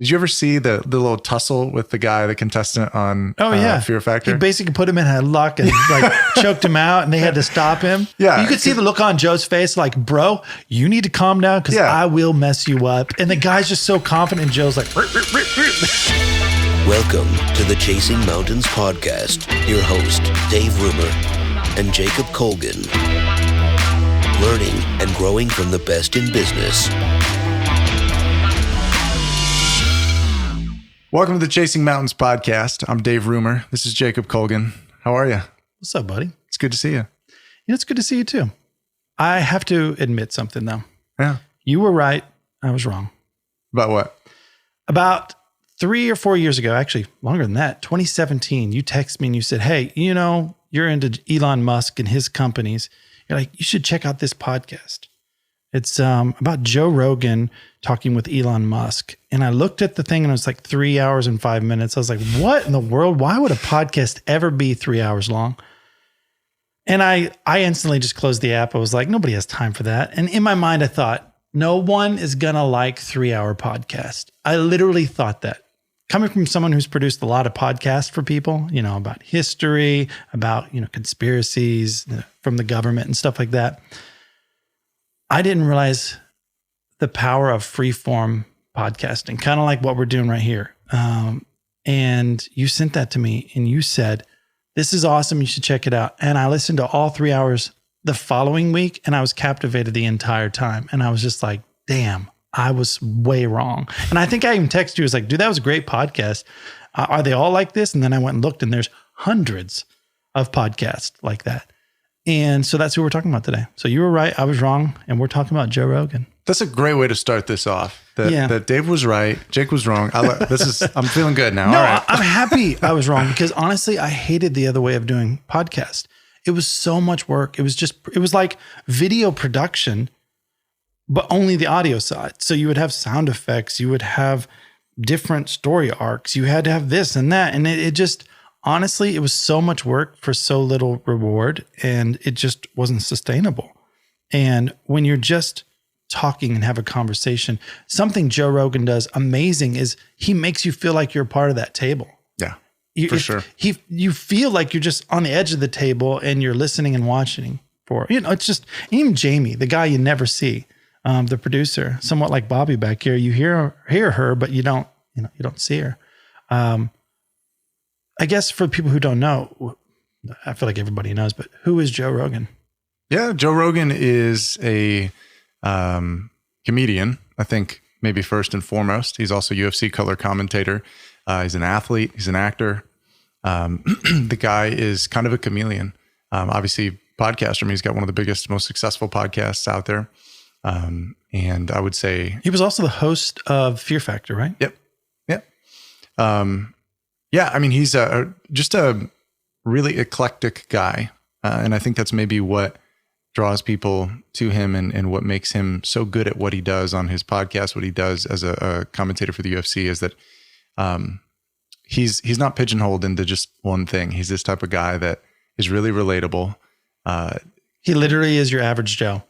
Did you ever see the little tussle with the guy, the contestant on Fear Factor? He basically put him in a lock and like choked him out, and they had to stop him. Yeah. You could see the look on Joe's face like, bro, you need to calm down because I will mess you up. And the guy's just so confident, and Joe's like, Welcome to the Chasing Mountains podcast. Your host, Dave Rumer and Jacob Colgan. Learning and growing from the best in business. Welcome to the Chasing Mountains podcast. I'm Dave Rumer. This is Jacob Colgan. How are you? What's up, buddy? It's good to see you. It's good to see you too. I have to admit something though. Yeah. You were right. I was wrong. About what? About 3 or 4 years ago, actually longer than that, 2017, you texted me and you said, hey, you know, you're into Elon Musk and his companies. You're like, you should check out this podcast. It's about Joe Rogan talking with Elon Musk. And I looked at the thing and it was like 3 hours and 5 minutes. I was like, what in the world? Why would a podcast ever be 3 hours long? And I instantly just closed the app. I was like, nobody has time for that. And in my mind, I thought, no one is going to like 3 hour podcast. I literally thought that. Coming from someone who's produced a lot of podcasts for people, you know, about history, about, you know, conspiracies from the government and stuff like that. I didn't realize the power of free-form podcasting, kind of like what we're doing right here. And you sent that to me and you said, this is awesome. You should check it out. And I listened to all 3 hours the following week and I was captivated the entire time. And I was just like, damn, I was way wrong. And I think I even texted you, I was like, dude, that was a great podcast. Are they all like this? And then I went and looked and there's hundreds of podcasts like that. And so that's who we're talking about today. So you were right, I was wrong, and we're talking about Joe Rogan. That's a great way to start this off. That Dave was right, Jake was wrong. I'm feeling good now. No, all right. I'm happy I was wrong because honestly, I hated the other way of doing podcast. It was so much work. It was like video production, but only the audio side. So you would have sound effects, you would have different story arcs, you had to have this and that, and it just. Honestly, it was so much work for so little reward and it just wasn't sustainable. And when you're just talking and have a conversation, something Joe Rogan does amazing is he makes you feel like you're a part of that table. Yeah, sure. You feel like you're just on the edge of the table and you're listening and watching for, you know, it's just, even Jamie, the guy you never see, the producer, somewhat like Bobby back here, you hear her, but you don't see her. I guess for people who don't know, I feel like everybody knows, but who is Joe Rogan? Yeah, Joe Rogan is a comedian, I think maybe first and foremost. He's also UFC color commentator. He's an athlete. He's an actor. The guy is kind of a chameleon. Obviously, podcaster. I mean, he's got one of the biggest, most successful podcasts out there. And I would say... He was also the host of Fear Factor, right? Yep. Yeah, I mean, he's just a really eclectic guy. And I think that's maybe what draws people to him and what makes him so good at what he does on his podcast, what he does as a commentator for the UFC is that he's not pigeonholed into just one thing. He's this type of guy that is really relatable. He literally is your average Joe,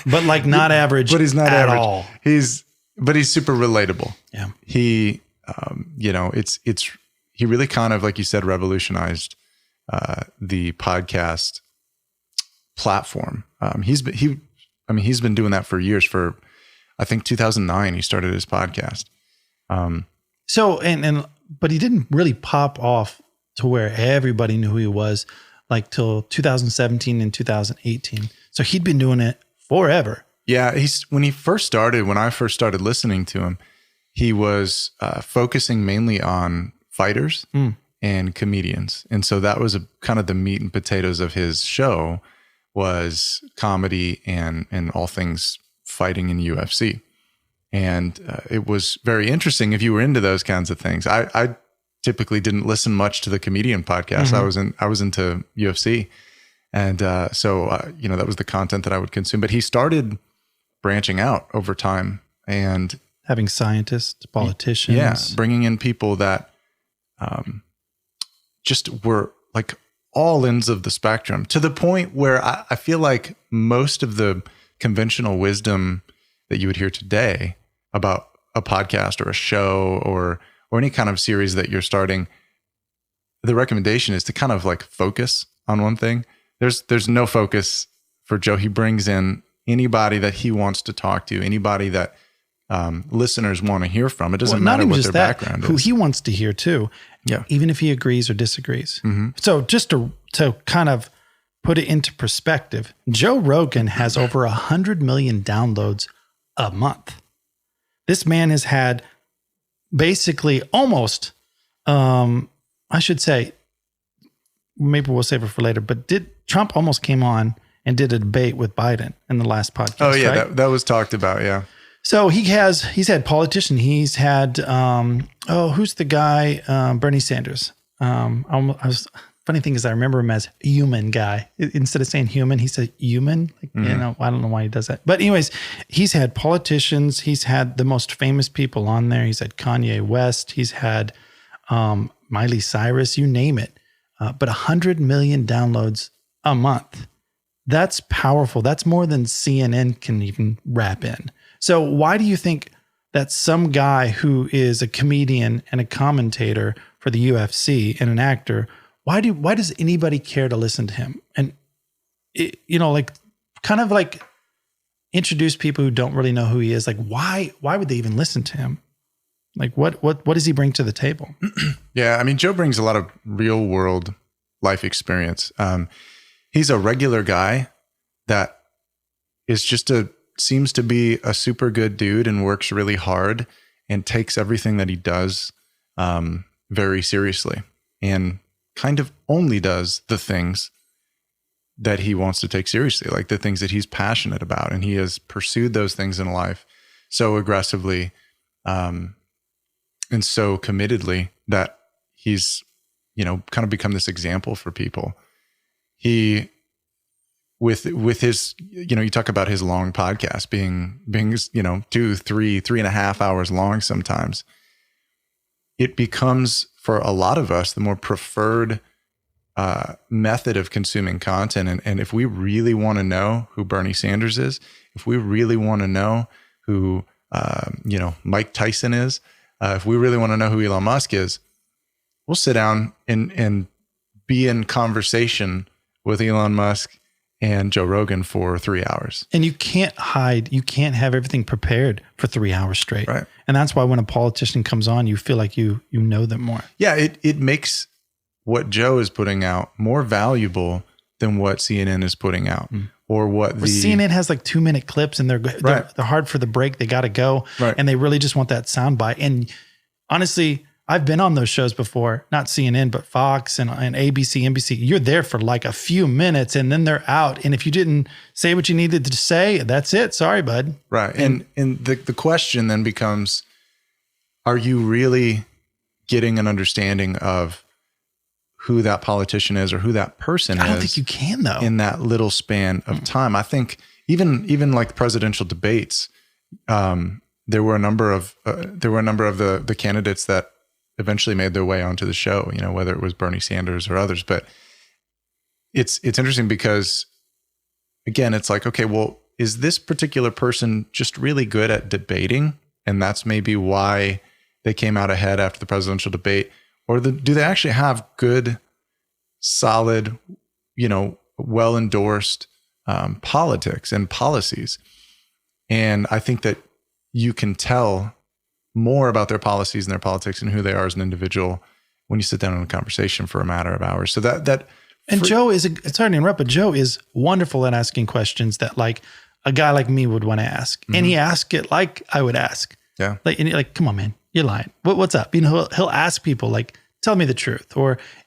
but like not average but he's not at average. all. He's super relatable. Yeah. He, he really kind of, like you said, revolutionized the podcast platform. He's been doing that for years. For I think 2009, he started his podcast. But he didn't really pop off to where everybody knew who he was, like till 2017 and 2018. So he'd been doing it forever. Yeah, when I first started listening to him, he was focusing mainly on fighters and comedians. And so that was kind of the meat and potatoes of his show was comedy and all things fighting in UFC. And it was very interesting if you were into those kinds of things. I typically didn't listen much to the comedian podcast. Mm-hmm. I was into UFC. And so that was the content that I would consume. But he started branching out over time and having scientists, politicians. Yeah, bringing in people that just were like all ends of the spectrum to the point where I feel like most of the conventional wisdom that you would hear today about a podcast or a show or any kind of series that you're starting, the recommendation is to kind of like focus on one thing. There's no focus for Joe. He brings in anybody that he wants to talk to, anybody that listeners want to hear from. It doesn't matter what their background is. Who he wants to hear too. Yeah. Even if he agrees or disagrees. So just to kind of put it into perspective, Joe Rogan has over 100 million downloads a month. This man has had basically almost, I should say, maybe we'll save it for later, but Trump almost came on and did a debate with Biden in the last podcast. Oh yeah, right? that was talked about. Yeah. So he's had politicians. He's had, who's the guy? Bernie Sanders. Funny thing is I remember him as human guy. Instead of saying human, he said human. Like, I don't know why he does that. But anyways, he's had politicians. He's had the most famous people on there. He's had Kanye West. He's had Miley Cyrus, you name it. But 100 million downloads a month. That's powerful. That's more than CNN can even wrap in. So why do you think that some guy who is a comedian and a commentator for the UFC and an actor, why does anybody care to listen to him? And kind of introduce people who don't really know who he is. Like why would they even listen to him? Like what does he bring to the table? Yeah, I mean, Joe brings a lot of real world life experience. He's a regular guy that is seems to be a super good dude and works really hard and takes everything that he does very seriously and kind of only does the things that he wants to take seriously, like the things that he's passionate about. And he has pursued those things in life so aggressively and so committedly that he's, kind of become this example for people. He, with his, you talk about his long podcast being 2, 3, 3.5 hours long sometimes. It becomes, for a lot of us, the more preferred method of consuming content. And if we really want to know who Bernie Sanders is, if we really want to know who, Mike Tyson is, if we really want to know who Elon Musk is, we'll sit down and be in conversation with Elon Musk and Joe Rogan for 3 hours. And you can't hide. You can't have everything prepared for 3 hours straight. Right. And that's why when a politician comes on, you feel like you know them more. Yeah, it makes what Joe is putting out more valuable than what CNN is putting out. Or what CNN has like 2-minute clips and they're hard for the break. They got to go. Right. And they really just want that soundbite. And honestly, I've been on those shows before, not CNN, but Fox and ABC, NBC. You're there for like a few minutes and then they're out. And if you didn't say what you needed to say, that's it. Sorry, bud. Right. And the question then becomes, are you really getting an understanding of who that politician is or who that person is? I don't think you can though. In that little span of time. I think even like the presidential debates, there were a number of the candidates that eventually made their way onto the show, whether it was Bernie Sanders or others. But it's interesting because, again, it's like, okay, well, is this particular person just really good at debating? And that's maybe why they came out ahead after the presidential debate? Or do they actually have good, solid, well-endorsed politics and policies? And I think that you can tell more about their policies and their politics and who they are as an individual when you sit down in a conversation for a matter of hours. So Joe is, sorry to interrupt, but Joe is wonderful at asking questions that like a guy like me would want to ask. And he asks it like I would ask. Yeah. Like, come on, man, you're lying. What's up? He'll ask people like, tell me the truth.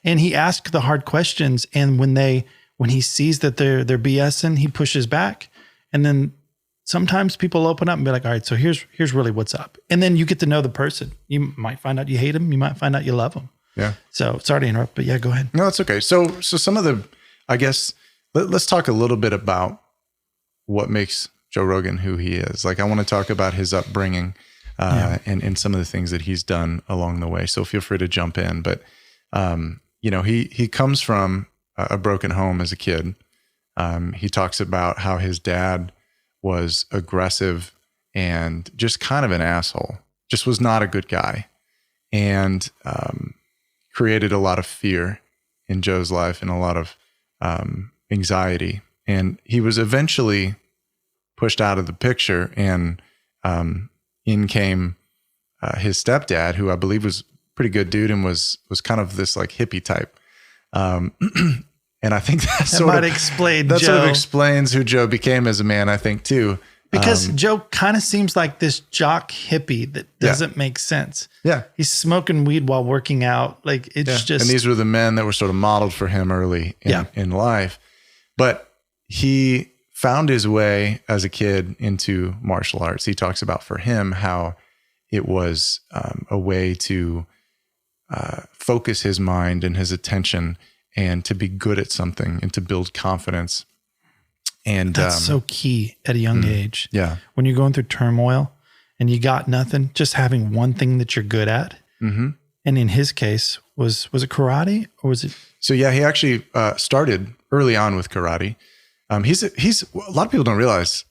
And he asks the hard questions. And when he sees that they're BSing, he pushes back. And then sometimes people open up and be like, all right, so here's really what's up. And then you get to know the person. You might find out you hate him. You might find out you love him. Yeah. So sorry to interrupt, but yeah, go ahead. No, it's okay. So some of the, I guess, let's talk a little bit about what makes Joe Rogan who he is. Like, I want to talk about his upbringing and some of the things that he's done along the way. So feel free to jump in. But, he comes from a broken home as a kid. He talks about how his dad was aggressive and just kind of an asshole, just was not a good guy, and created a lot of fear in Joe's life and a lot of anxiety. And he was eventually pushed out of the picture, and in came his stepdad, who I believe was a pretty good dude and was kind of this like hippie type. And I think that sort of explains who Joe became as a man, I think, too. Because Joe kind of seems like this jock hippie that doesn't make sense. Yeah. He's smoking weed while working out. Like it's just. And these were the men that were sort of modeled for him early in life. But he found his way as a kid into martial arts. He talks about for him how it was a way to focus his mind and his attention and to be good at something and to build confidence. And that's so key at a young age. Yeah. When you're going through turmoil and you got nothing, just having one thing that you're good at. Mm-hmm. And in his case, was it karate or was it? So yeah, he actually started early on with karate. He's a lot of people don't realize,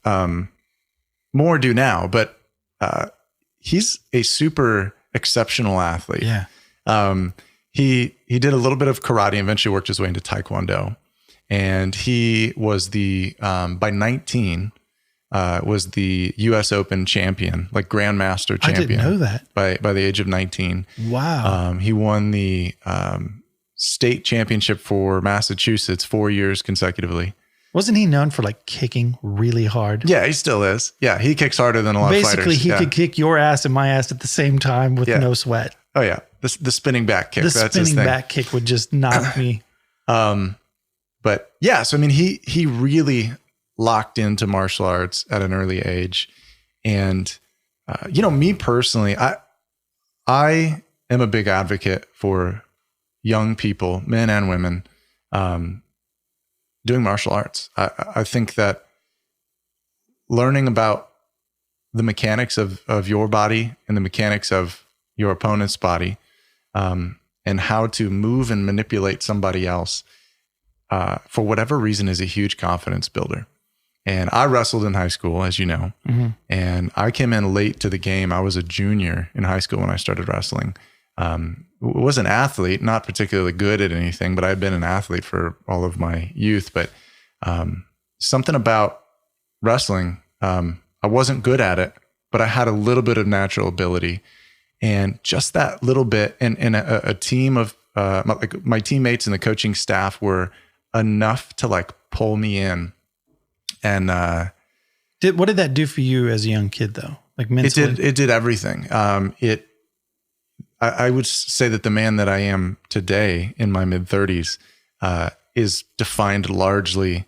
more do now, but he's a super exceptional athlete. Yeah. He did a little bit of karate and eventually worked his way into Taekwondo. And he was by 19, was the US Open champion, like Grandmaster champion. I didn't know that. By the age of 19. Wow. He won the state championship for Massachusetts 4 years consecutively. Wasn't he known for like kicking really hard? Yeah, he still is. Yeah, he kicks harder than a lot of fighters. Basically, he could kick your ass and my ass at the same time with no sweat. Oh yeah, the spinning back kick. The that's spinning his thing. back kick would just knock me. But yeah, so I mean, he really locked into martial arts at an early age, and me personally, I am a big advocate for young people, men and women, doing martial arts. I think that learning about the mechanics of your body and the mechanics of your opponent's body, and how to move and manipulate somebody else, for whatever reason, is a huge confidence builder. And I wrestled in high school, as you know, and I came in late to the game. I was a junior in high school when I started wrestling. Was an athlete, not particularly good at anything, but I had been an athlete for all of my youth. But something about wrestling, I wasn't good at it, but I had a little bit of natural ability. And just that little bit, and a team of my teammates and the coaching staff were enough to like pull me in. And what did that do for you as a young kid, though? Like mentally, it did everything. I would say that the man that I am today in my mid-30s is defined largely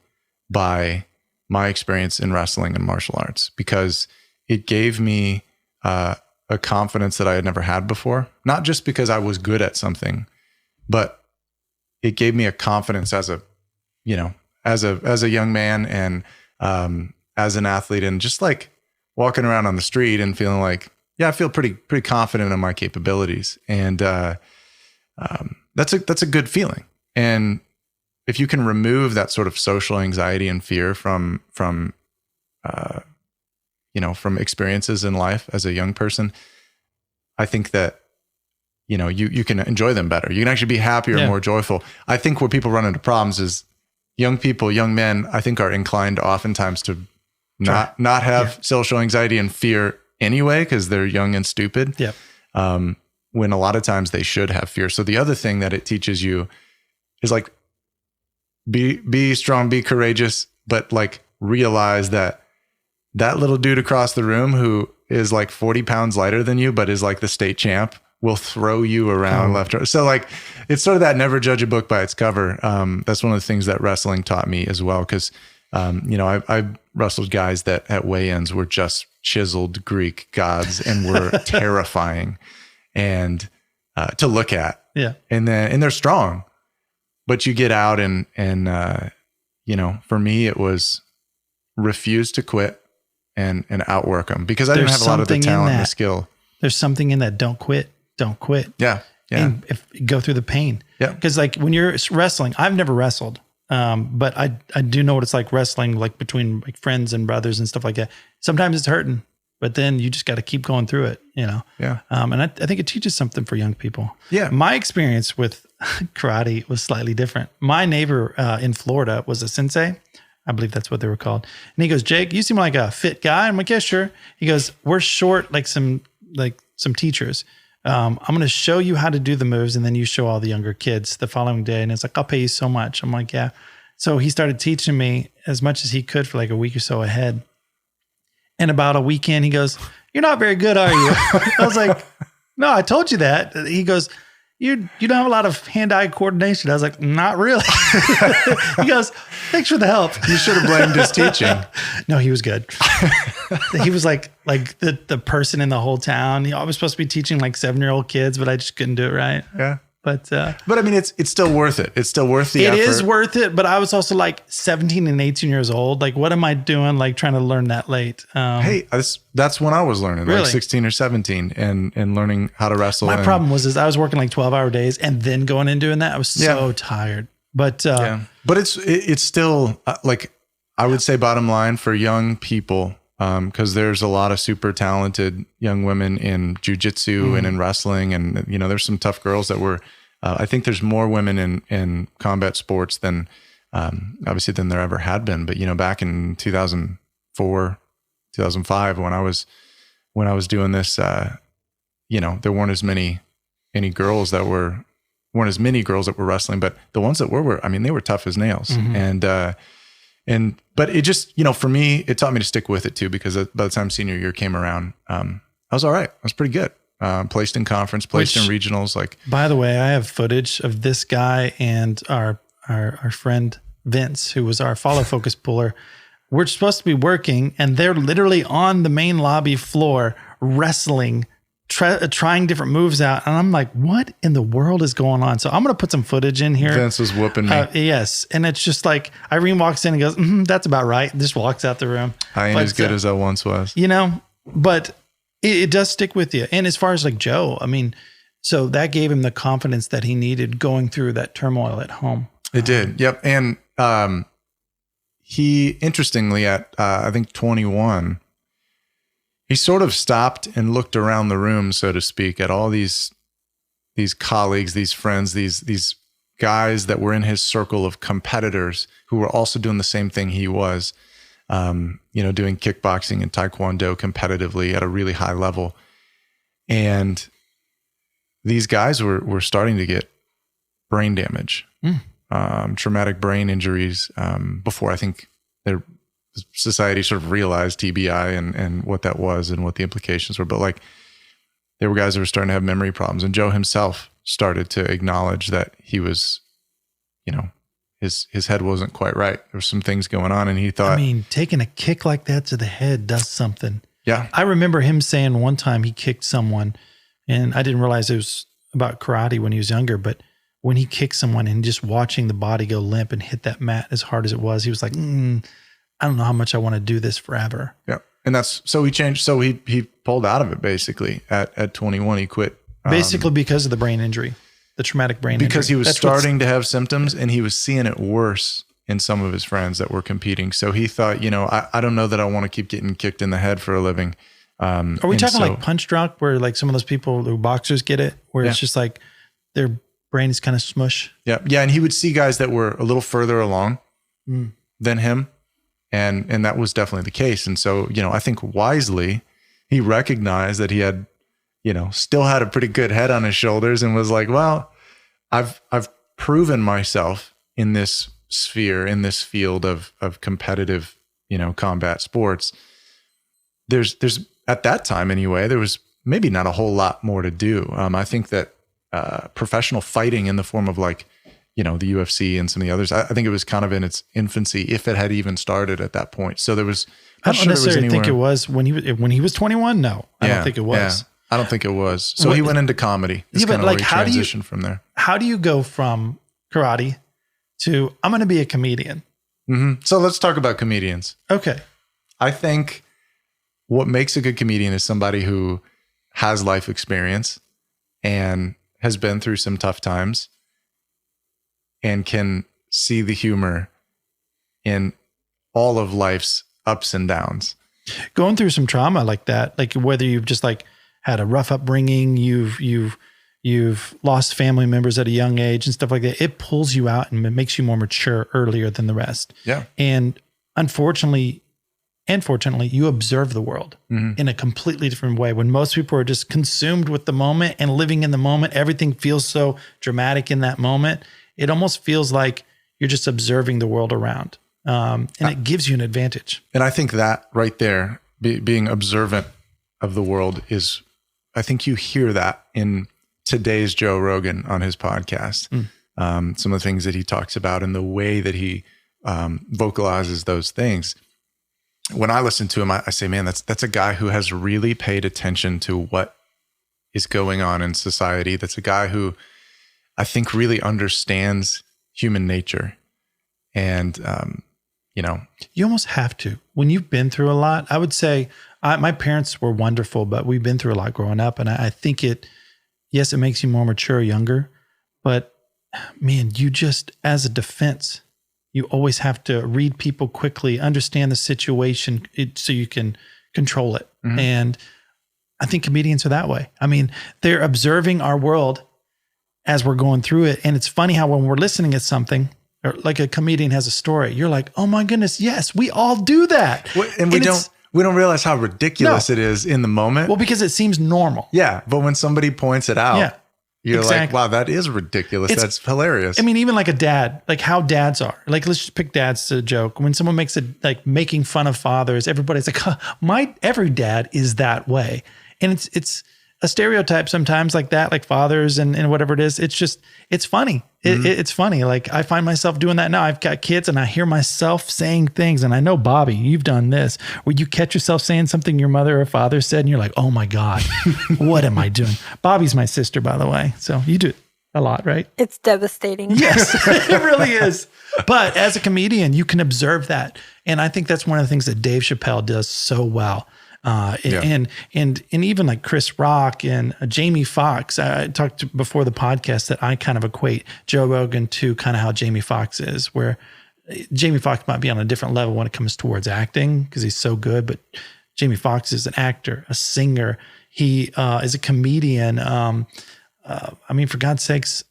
by my experience in wrestling and martial arts, because it gave me a confidence that I had never had before. Not just because I was good at something, but it gave me a confidence as a young man and as an athlete, and just like walking around on the street and feeling like, yeah, I feel pretty confident in my capabilities. And that's a good feeling. And if you can remove that sort of social anxiety and fear from experiences in life as a young person, I think that, you can enjoy them better. You can actually be happier and more joyful. I think where people run into problems is young men, I think, are inclined oftentimes to not have social anxiety and fear anyway, because they're young and stupid. Yeah. When a lot of times they should have fear. So the other thing that it teaches you is like, be strong, be courageous, but like realize that little dude across the room who is like 40 pounds lighter than you, but is like the state champ, will throw you around left or right. So like, it's sort of that never judge a book by its cover. That's one of the things that wrestling taught me as well. Cause, I wrestled guys that at weigh-ins were just chiseled Greek gods and were terrifying and to look at. Yeah. And they're strong, but you get out and for me, it was refuse to quit and outwork them, because I didn't have a lot of the talent and the skill. There's something in that. Don't quit. Yeah. Yeah. And go through the pain. Yeah. Because like when you're wrestling, I've never wrestled. But I do know what it's like wrestling, like between like friends and brothers and stuff like that. Sometimes it's hurting, but then you just got to keep going through it, Yeah. And I think it teaches something for young people. Yeah. My experience with karate was slightly different. My neighbor in Florida was a sensei. I believe that's what they were called. And he goes, Jake, you seem like a fit guy. I'm like, yeah, sure. He goes, we're short like some teachers. I'm going to show you how to do the moves, and then you show all the younger kids the following day. And it's like, I'll pay you so much. I'm like, yeah. So he started teaching me as much as he could for like a week or so ahead. And about a weekend, he goes, you're not very good, are you? I was like, no, I told you that. He goes, you don't have a lot of hand-eye coordination. I was like, not really. He goes, thanks for the help. You should have blamed his teaching. No, he was good. He was like the person in the whole town. I was supposed to be teaching like 7-year-old kids, but I just couldn't do it right. Yeah. But I mean, it's still worth it. It's still worth the effort. It is worth it. But I was also like 17 and 18 years old. Like, what am I doing? Like trying to learn that late. Hey, that's when I was learning, really? Like 16 or 17 and learning how to wrestle. My problem was I was working like 12-hour days and then going and doing that. I was so tired. But but it's still like, I would say bottom line for young people, because there's a lot of super talented young women in jiu-jitsu and in wrestling. And, there's some tough girls that were, I think there's more women in combat sports than, obviously than there ever had been. But, back in 2004, 2005, when I was doing this, there weren't as many girls that were wrestling, but the ones that were, I mean, they were tough as nails. But it just, for me, it taught me to stick with it too, because by the time senior year came around, I was all right. I was pretty good. Placed in conference, placed in regionals. Like, by the way, I have footage of this guy and our friend Vince, who was our follow focus puller. We're supposed to be working, and they're literally on the main lobby floor wrestling, trying different moves out. And I'm like, what in the world is going on? So I'm going to put some footage in here. Vince was whooping me. Yes. And it's just like, Irene walks in and goes, that's about right. And just walks out the room. I ain't as good as I once was. But it does stick with you. And as far as like Joe, I mean, so that gave him the confidence that he needed going through that turmoil at home. It did. Yep. And he, interestingly, at I think 21, he sort of stopped and looked around the room, so to speak, at all these colleagues, these friends, these guys that were in his circle of competitors who were also doing the same thing he was, doing kickboxing and taekwondo competitively at a really high level. And these guys were starting to get brain damage, traumatic brain injuries, before I think their society sort of realized TBI and what that was and what the implications were. But like, there were guys that were starting to have memory problems, and Joe himself started to acknowledge that he was, his head wasn't quite right. There were some things going on, and he thought, taking a kick like that to the head does something. Yeah. I remember him saying one time he kicked someone, and I didn't realize it was about karate when he was younger, but when he kicked someone and just watching the body go limp and hit that mat as hard as it was, he was like, I don't know how much I want to do this forever. Yeah. And so he changed. So he pulled out of it basically at 21. He quit. Basically because of the brain injury, the traumatic brain injury. Because he was starting to have symptoms, and he was seeing it worse in some of his friends that were competing. So he thought, I don't know that I want to keep getting kicked in the head for a living. Are we talking like punch drunk, where like some of those people who boxers get it, where it's just like their brain is kind of smush? Yeah. Yeah. And he would see guys that were a little further along than him. And that was definitely the case. And so, I think wisely, he recognized that he had, still had a pretty good head on his shoulders, and was like, well, I've proven myself in this sphere, in this field of competitive, combat sports. There's at that time anyway, there was maybe not a whole lot more to do. I think that professional fighting in the form of like, the UFC and some of the others, I think it was kind of in its infancy, if it had even started at that point. So there was, I don't necessarily think it was when he was 21. No, I don't think it was. Yeah, I don't think it was. So he went into comedy. It's kind of like, where he transitioned from there. How do you go from karate to, I'm going to be a comedian? Mm-hmm. So let's talk about comedians. Okay. I think what makes a good comedian is somebody who has life experience and has been through some tough times, and can see the humor in all of life's ups and downs. Going through some trauma like that, like whether you've just like had a rough upbringing, you've lost family members at a young age and stuff like that, it pulls you out and it makes you more mature earlier than the rest. Yeah. And unfortunately, and fortunately, you observe the world in a completely different way. When most people are just consumed with the moment and living in the moment, everything feels so dramatic in that moment. It almost feels like you're just observing the world around. And it gives you an advantage. And I think that right there, being observant of the world is, I think you hear that in today's Joe Rogan on his podcast. Some of the things that he talks about and the way that he vocalizes those things. When I listen to him, I say, man, that's a guy who has really paid attention to what is going on in society. That's a guy who I think really understands human nature. And, you almost have to. When you've been through a lot, I would say my parents were wonderful, but we've been through a lot growing up. And I think yes, it makes you more mature, younger, but man, you just, as a defense, you always have to read people quickly, understand the situation so you can control it. And I think comedians are that way. I mean, they're observing our world as we're going through it. And it's funny how when we're listening at something, or like a comedian has a story, you're like, oh my goodness, yes, we all do that. And we don't realize how ridiculous it is in the moment. Well, because it seems normal. Yeah. But when somebody points it out, you're like, wow, that is ridiculous. That's hilarious. I mean, even like a dad, like how dads are. Like, let's just pick dads to joke. When someone makes it like making fun of fathers, everybody's like, every dad is that way. And it's a stereotype sometimes like that, like fathers and whatever it is. It's funny. It's funny. Like I find myself doing that now. I've got kids and I hear myself saying things, and I know, Bobby, you've done this, where you catch yourself saying something your mother or father said and you're like, oh my God, what am I doing? Bobby's my sister, by the way. So you do it a lot, right? It's devastating. Yes, it really is. But as a comedian, you can observe that. And I think that's one of the things that Dave Chappelle does so well. And even like Chris Rock and Jamie Foxx. I talked before the podcast that I kind of equate Joe Rogan to kind of how Jamie Foxx is, where Jamie Foxx might be on a different level when it comes towards acting because he's so good, but Jamie Foxx is an actor, a singer. He is a comedian. I mean, for God's sakes,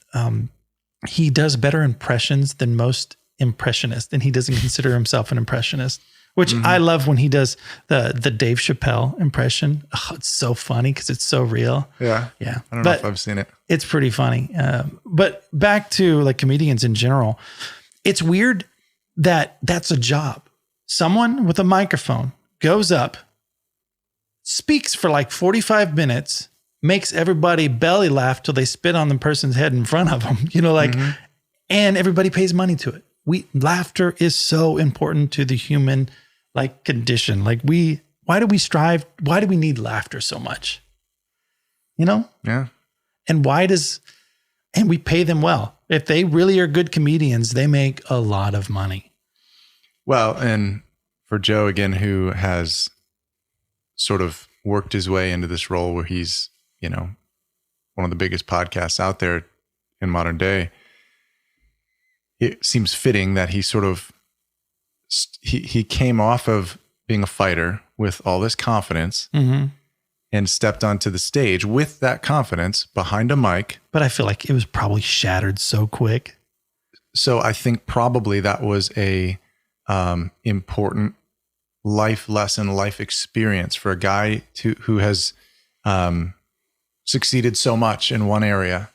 he does better impressions than most impressionists, and he doesn't consider himself an impressionist. Which I love when he does the Dave Chappelle impression. Oh, it's so funny because it's so real. Yeah. Yeah. I don't know if I've seen it. It's pretty funny. But back to like comedians in general, it's weird that that's a job. Someone with a microphone goes up, speaks for like 45 minutes, makes everybody belly laugh till they spit on the person's head in front of them, and everybody pays money to it. Laughter is so important to the human like condition. Like why do we strive? Why do we need laughter so much? Yeah. And and we pay them well. If they really are good comedians, they make a lot of money. Well, and for Joe again, who has sort of worked his way into this role where he's, one of the biggest podcasts out there in modern day, it seems fitting that he sort of, he came off of being a fighter with all this confidence and stepped onto the stage with that confidence behind a mic. But I feel like it was probably shattered so quick. So I think probably that was a important life lesson, life experience for a guy who has succeeded so much in one area,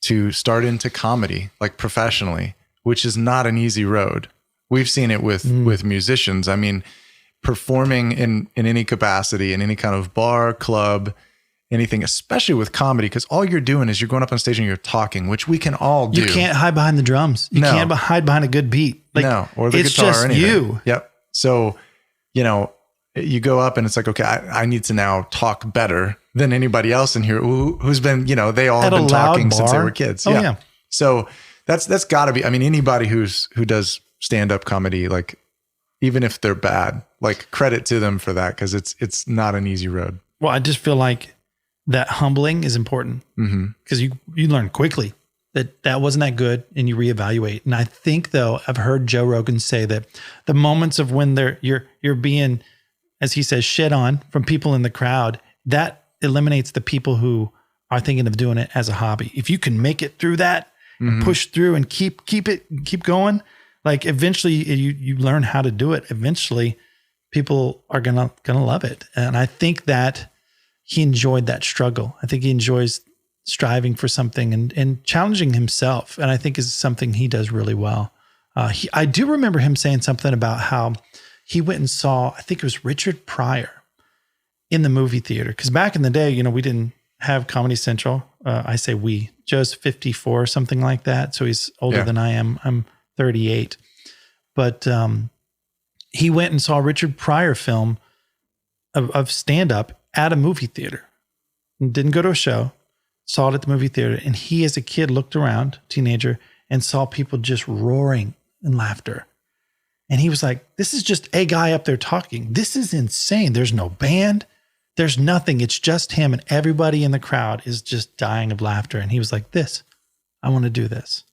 to start into comedy, like professionally, which is not an easy road. We've seen it with musicians. I mean, performing in any capacity, in any kind of bar, club, anything, especially with comedy, because all you're doing is you're going up on stage and you're talking, which we can all do. You can't hide behind the drums. You can't hide behind a good beat. Or the it's guitar just or anything. You. Yep. So, you go up and it's like, okay, I need to now talk better than anybody else in here who's been, they all have been talking since they were kids. Oh, yeah. So that's gotta be, anybody who does stand-up comedy, like even if they're bad, like credit to them for that. Cause it's not an easy road. Well, I just feel like that humbling is important because you learn quickly that wasn't that good and you reevaluate. And I think though, I've heard Joe Rogan say that the moments of when you're being as he says, shit on from people in the crowd, that eliminates the people who are thinking of doing it as a hobby. If you can make it through that and push through and keep going, like eventually you learn how to do it. Eventually people are gonna love it. And I think that he enjoyed that struggle. I think he enjoys striving for something and challenging himself. And I think is something he does really well. I do remember him saying something about how he went and saw, I think it was Richard Pryor in the movie theater. Because back in the day, we didn't have Comedy Central. I say we. Joe's 54, something like that. So he's older than I am. I'm 38. But he went and saw a Richard Pryor film of stand-up at a movie theater. Didn't go to a show. Saw it at the movie theater. And he, as a kid, looked around, teenager, and saw people just roaring in laughter. And he was like, this is just a guy up there talking. This is insane. There's no band. There's nothing. It's just him. And everybody in the crowd is just dying of laughter. And he was like, I want to do this.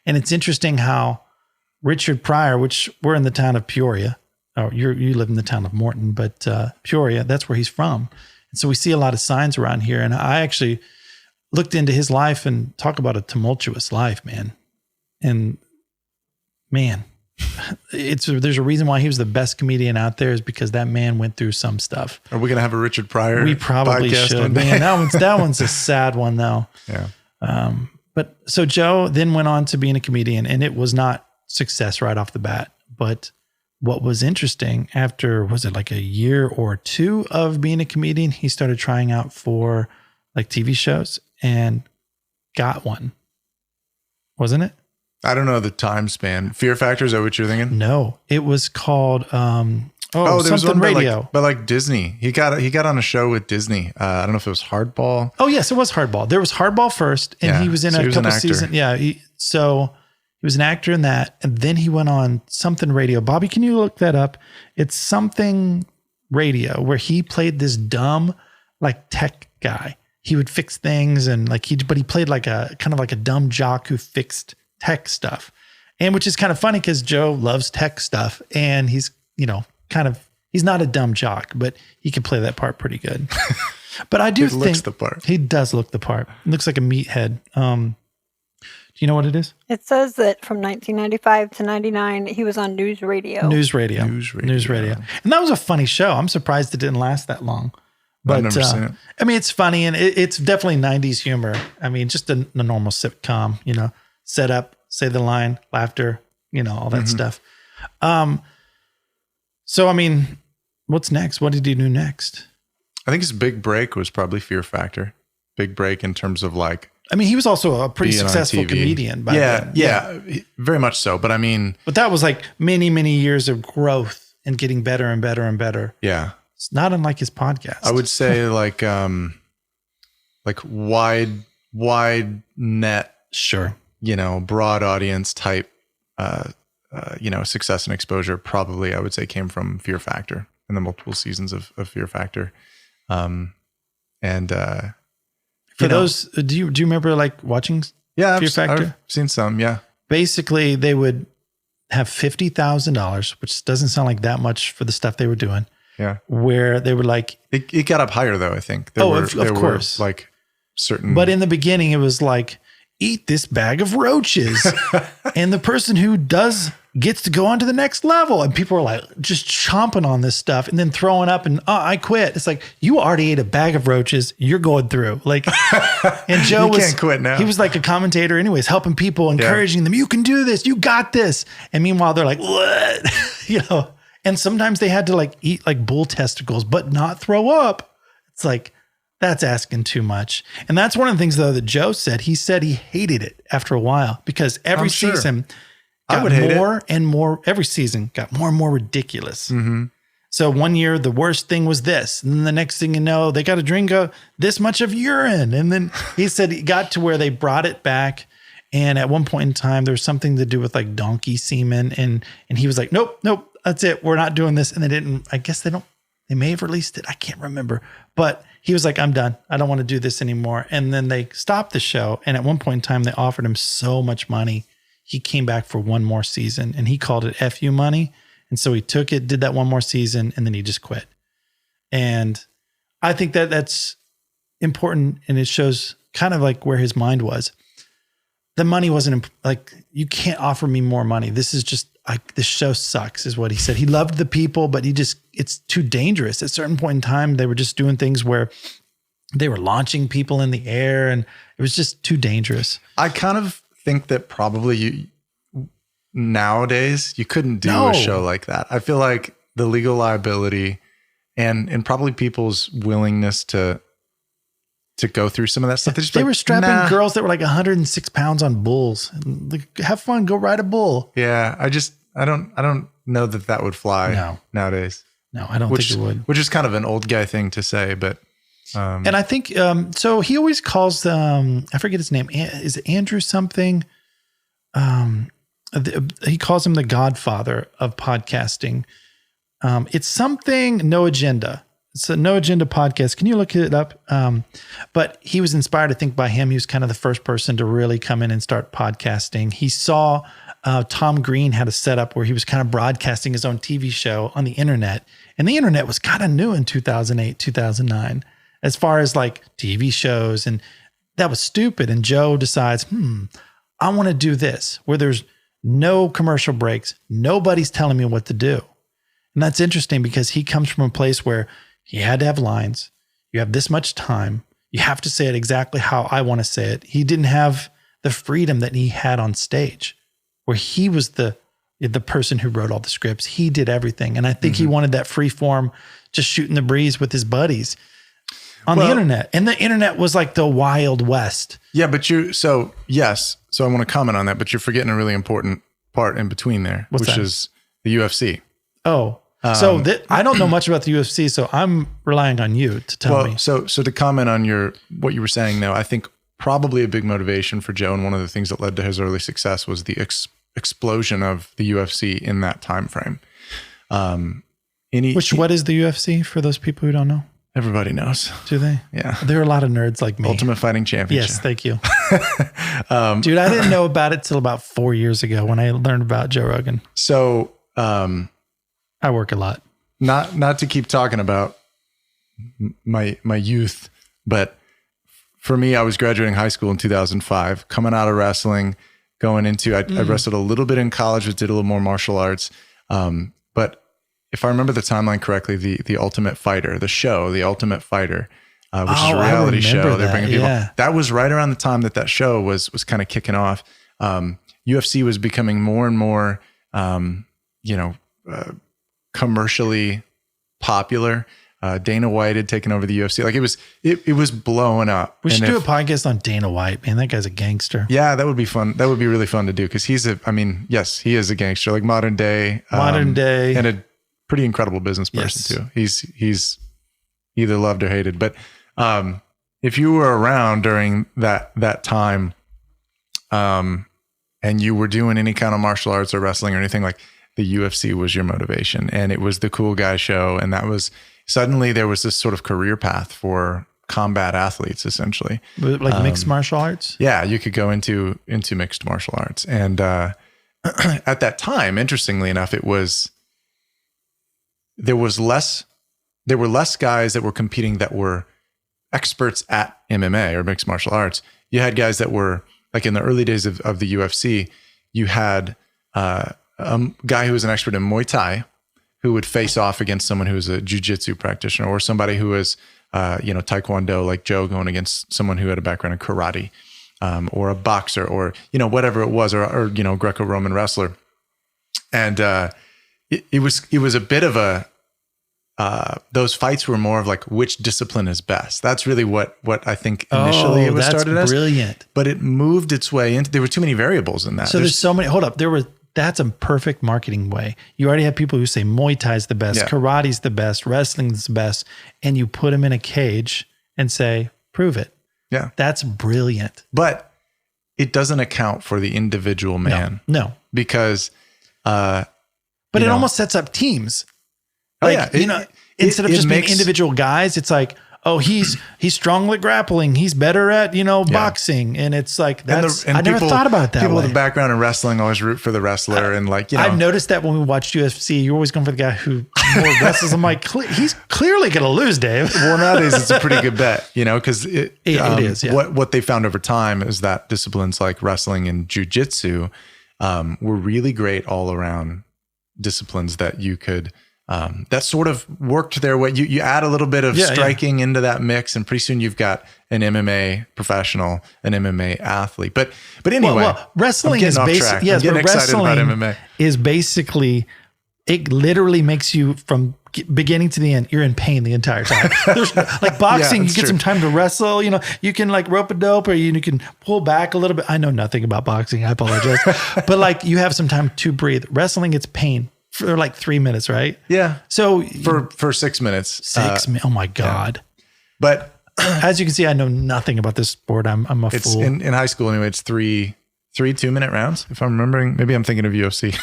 And it's interesting how Richard Pryor, which we're in the town of Peoria. Oh, you live in the town of Morton, but Peoria, that's where he's from. And so we see a lot of signs around here. And I actually looked into his life and talk about a tumultuous life, man. And man, there's a reason why he was the best comedian out there is because that man went through some stuff. Are we going to have a Richard Pryor? We probably should, man. That one's a sad one though. Yeah. But so Joe then went on to being a comedian, and it was not success right off the bat. But what was interesting after, was it like a year or two of being a comedian, he started trying out for like TV shows and got one. Wasn't it? I don't know the time span. Fear Factor, is that what you're thinking? No, it was called there was something one radio. But like Disney. He got on a show with Disney. I don't know if it was Hardball. Oh yes, it was Hardball. There was Hardball first, and he was in a couple seasons. Yeah, so he was an actor in that, and then he went on something radio. Bobby, can you look that up? It's something radio where he played this dumb like tech guy. He would fix things and but he played like a kind of like a dumb jock who fixed tech stuff. And which is kind of funny because Joe loves tech stuff, and he's, he's not a dumb jock, but he can play that part pretty good. But I do think looks the part. He does look the part. He looks like a meathead. Do you know what it is? It says that from 1995 to 99, he was on News Radio. News Radio. And that was a funny show. I'm surprised it didn't last that long. But, I've never seen it. I mean, it's funny, and it's definitely 90s humor. I mean, just a normal sitcom, set up, say the line, laughter, all that stuff. So, I mean, what's next? What did he do next? I think his big break was probably Fear Factor. Big break in terms of like, I mean, he was also a pretty successful comedian by then. Yeah, very much so. But I mean, but that was like many, many years of growth and getting better and better and better. Yeah. It's not unlike his podcast. I would say like wide net. Sure. Broad audience type, success and exposure probably I would say came from Fear Factor and the multiple seasons of Fear Factor. For those, do you remember like watching Fear Factor? I've seen some, yeah. Basically, they would have $50,000, which doesn't sound like that much for the stuff they were doing. Yeah. Where they were like... It got up higher though, I think. Of course. Like certain... But in the beginning, it was like, eat this bag of roaches. And the person who gets to go on to the next level. And people are like just chomping on this stuff and then throwing up and, I quit. It's like, you already ate a bag of roaches. You're going through. Like, and Joe can't quit now. He was like a commentator anyways, helping people, encouraging them. You can do this. You got this. And meanwhile, they're like, what? And sometimes they had to like eat like bull testicles, but not throw up. It's like, that's asking too much. And that's one of the things though that Joe said. He said he hated it after a while because every season got more and more, every season got more and more ridiculous. Mm-hmm. So one year the worst thing was this. And then the next thing you know, they got to drink this much of urine. And then he said it got to where they brought it back. And at one point in time, there was something to do with like donkey semen. And he was like, nope, that's it. We're not doing this. And they may have released it. I can't remember. But he was like, I'm done. I don't want to do this anymore. And then they stopped the show. And at one point in time, they offered him so much money. He came back for one more season and he called it FU money. And so he took it, did that one more season, and then he just quit. And I think that that's important, and it shows kind of like where his mind was. The money wasn't like, you can't offer me more money. This is just like, this show sucks is what he said. He loved the people, but it's too dangerous. At a certain point in time, they were just doing things where they were launching people in the air, and it was just too dangerous. I kind of think that probably nowadays you couldn't do a show like that. I feel like the legal liability and probably people's willingness to go through some of that stuff. They were strapping girls that were like 106 pounds on bulls. Like, have fun, go ride a bull. Yeah, I don't know that would fly nowadays. No, I don't think it would. Which is kind of an old guy thing to say, but. And I think, so he always calls, I forget his name. Is it Andrew something? He calls him the godfather of podcasting. It's something No Agenda. It's a No Agenda podcast. Can you look it up? But he was inspired, I think, by him. He was kind of the first person to really come in and start podcasting. He saw Tom Green had a setup where he was kind of broadcasting his own TV show on the internet. And the internet was kind of new in 2008, 2009, as far as like TV shows. And that was stupid. And Joe decides, I want to do this where there's no commercial breaks. Nobody's telling me what to do. And that's interesting because he comes from a place where he had to have lines. You have this much time. You have to say it exactly how I want to say it. He didn't have the freedom that he had on stage, where he was the person who wrote all the scripts. He did everything. And I think he wanted that free form, just shooting the breeze with his buddies on the internet. And the internet was like the Wild West. Yeah, but so I want to comment on that, but you're forgetting a really important part in between there, which is the UFC. Oh, so I don't know much about the UFC, so I'm relying on you to tell me. So to comment on what you were saying, though, I think probably a big motivation for Joe, and one of the things that led to his early success, was the explosion of the UFC in that time frame. What is the UFC for those people who don't know? Everybody knows. Do they? Yeah. There are a lot of nerds like me. Ultimate Fighting Championship. Yes, thank you. Dude, I didn't know about it till about 4 years ago when I learned about Joe Rogan. So I work a lot. Not to keep talking about my youth, but for me, I was graduating high school in 2005, coming out of wrestling, going into, I wrestled a little bit in college, but did a little more martial arts. But if I remember the timeline correctly, the Ultimate Fighter, the show, The Ultimate Fighter, which is a reality show. They're bringing people. Yeah. That was right around the time that show was kind of kicking off. UFC was becoming more and more, commercially popular. Dana White had taken over the UFC. Like it was blowing up. We should do a podcast on Dana White, man. That guy's a gangster. Yeah, that would be fun. That would be really fun to do because he is a gangster, like modern day, and a pretty incredible business person too. He's either loved or hated. But if you were around during that time, and you were doing any kind of martial arts or wrestling or anything, like the UFC was your motivation, and it was the cool guy show, and that was. Suddenly there was this sort of career path for combat athletes, essentially. Like mixed martial arts? Yeah, you could go into mixed martial arts. And at that time, interestingly enough, there were less guys that were competing that were experts at MMA or mixed martial arts. You had guys that were, like in the early days of the UFC, you had a guy who was an expert in Muay Thai, who would face off against someone who was a jiu-jitsu practitioner, or somebody who was, Taekwondo, like Joe going against someone who had a background in karate, or a boxer, or, whatever it was, or Greco-Roman wrestler. And it was a bit of those fights were more of like, which discipline is best. That's really what I think initially it was started as. Brilliant. But it moved its way into, there were too many variables in that. So there's so many, hold up, that's a perfect marketing way. You already have people who say Muay Thai is the best, karate's the best, wrestling's the best, and you put them in a cage and say, prove it. Yeah. That's brilliant. But it doesn't account for the individual man. No. Because but it almost sets up teams. Like, instead of just being individual guys, it's like, oh, he's strong at grappling. He's better at, boxing. And it's like, I never thought about that. People with a background in wrestling always root for the wrestler. I've noticed that when we watched UFC, you're always going for the guy who more wrestles. I'm like, he's clearly going to lose, Dave. Well, nowadays it's a pretty good bet, because it is. Yeah. What they found over time is that disciplines like wrestling and jiu-jitsu were really great all around disciplines that you could, that sort of worked their way. You add a little bit of striking into that mix, and pretty soon you've got an MMA professional, an MMA athlete. But anyway, wrestling is basically, yes, but wrestling is basically, it literally makes you from beginning to the end, you're in pain the entire time. There's like boxing, you get some time to wrestle, you can like rope a dope, or you can pull back a little bit. I know nothing about boxing. I apologize. But like you have some time to breathe. Wrestling, it's pain for like 3 minutes, right? Yeah. So for 6 minutes. 6 minutes. Oh my God. Yeah. But as you can see, I know nothing about this sport. I'm a fool. In high school anyway, it's three 2-minute rounds. If I'm remembering, maybe I'm thinking of UFC.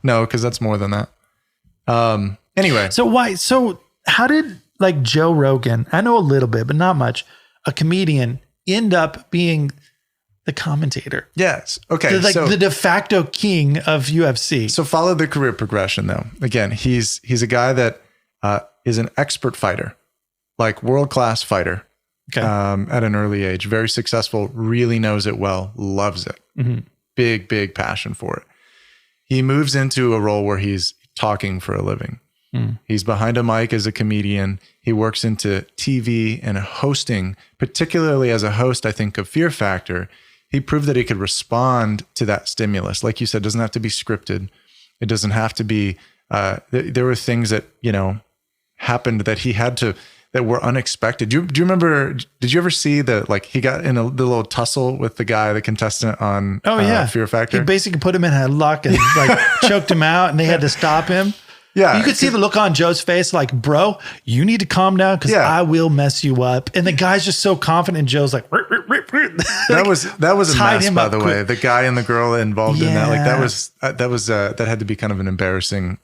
No, because that's more than that. Anyway. So how did like Joe Rogan, I know a little bit, but not much, a comedian, end up being the commentator? Yes. Okay. The de facto king of UFC. So follow the career progression though. Again, he's a guy that is an expert fighter, like world-class fighter. Okay. At an early age, very successful, really knows it well, loves it. Mm-hmm. Big passion for it. He moves into a role where he's talking for a living. He's behind a mic as a comedian. He works into TV and hosting, particularly as a host, I think, of Fear Factor. He proved that he could respond to that stimulus. Like you said, it doesn't have to be scripted. It doesn't have to be, there were things that, happened that he had to, that were unexpected. Do you remember, did you ever see he got in the little tussle with the guy, the contestant on Fear Factor? He basically put him in a lock and choked him out, and they had to stop him. Yeah. You could see the look on Joe's face, like, bro, you need to calm down because I will mess you up. And the guy's just so confident, and Joe's like, that was a mess, by the way. The guy and the girl involved in that, that had to be kind of an embarrassing.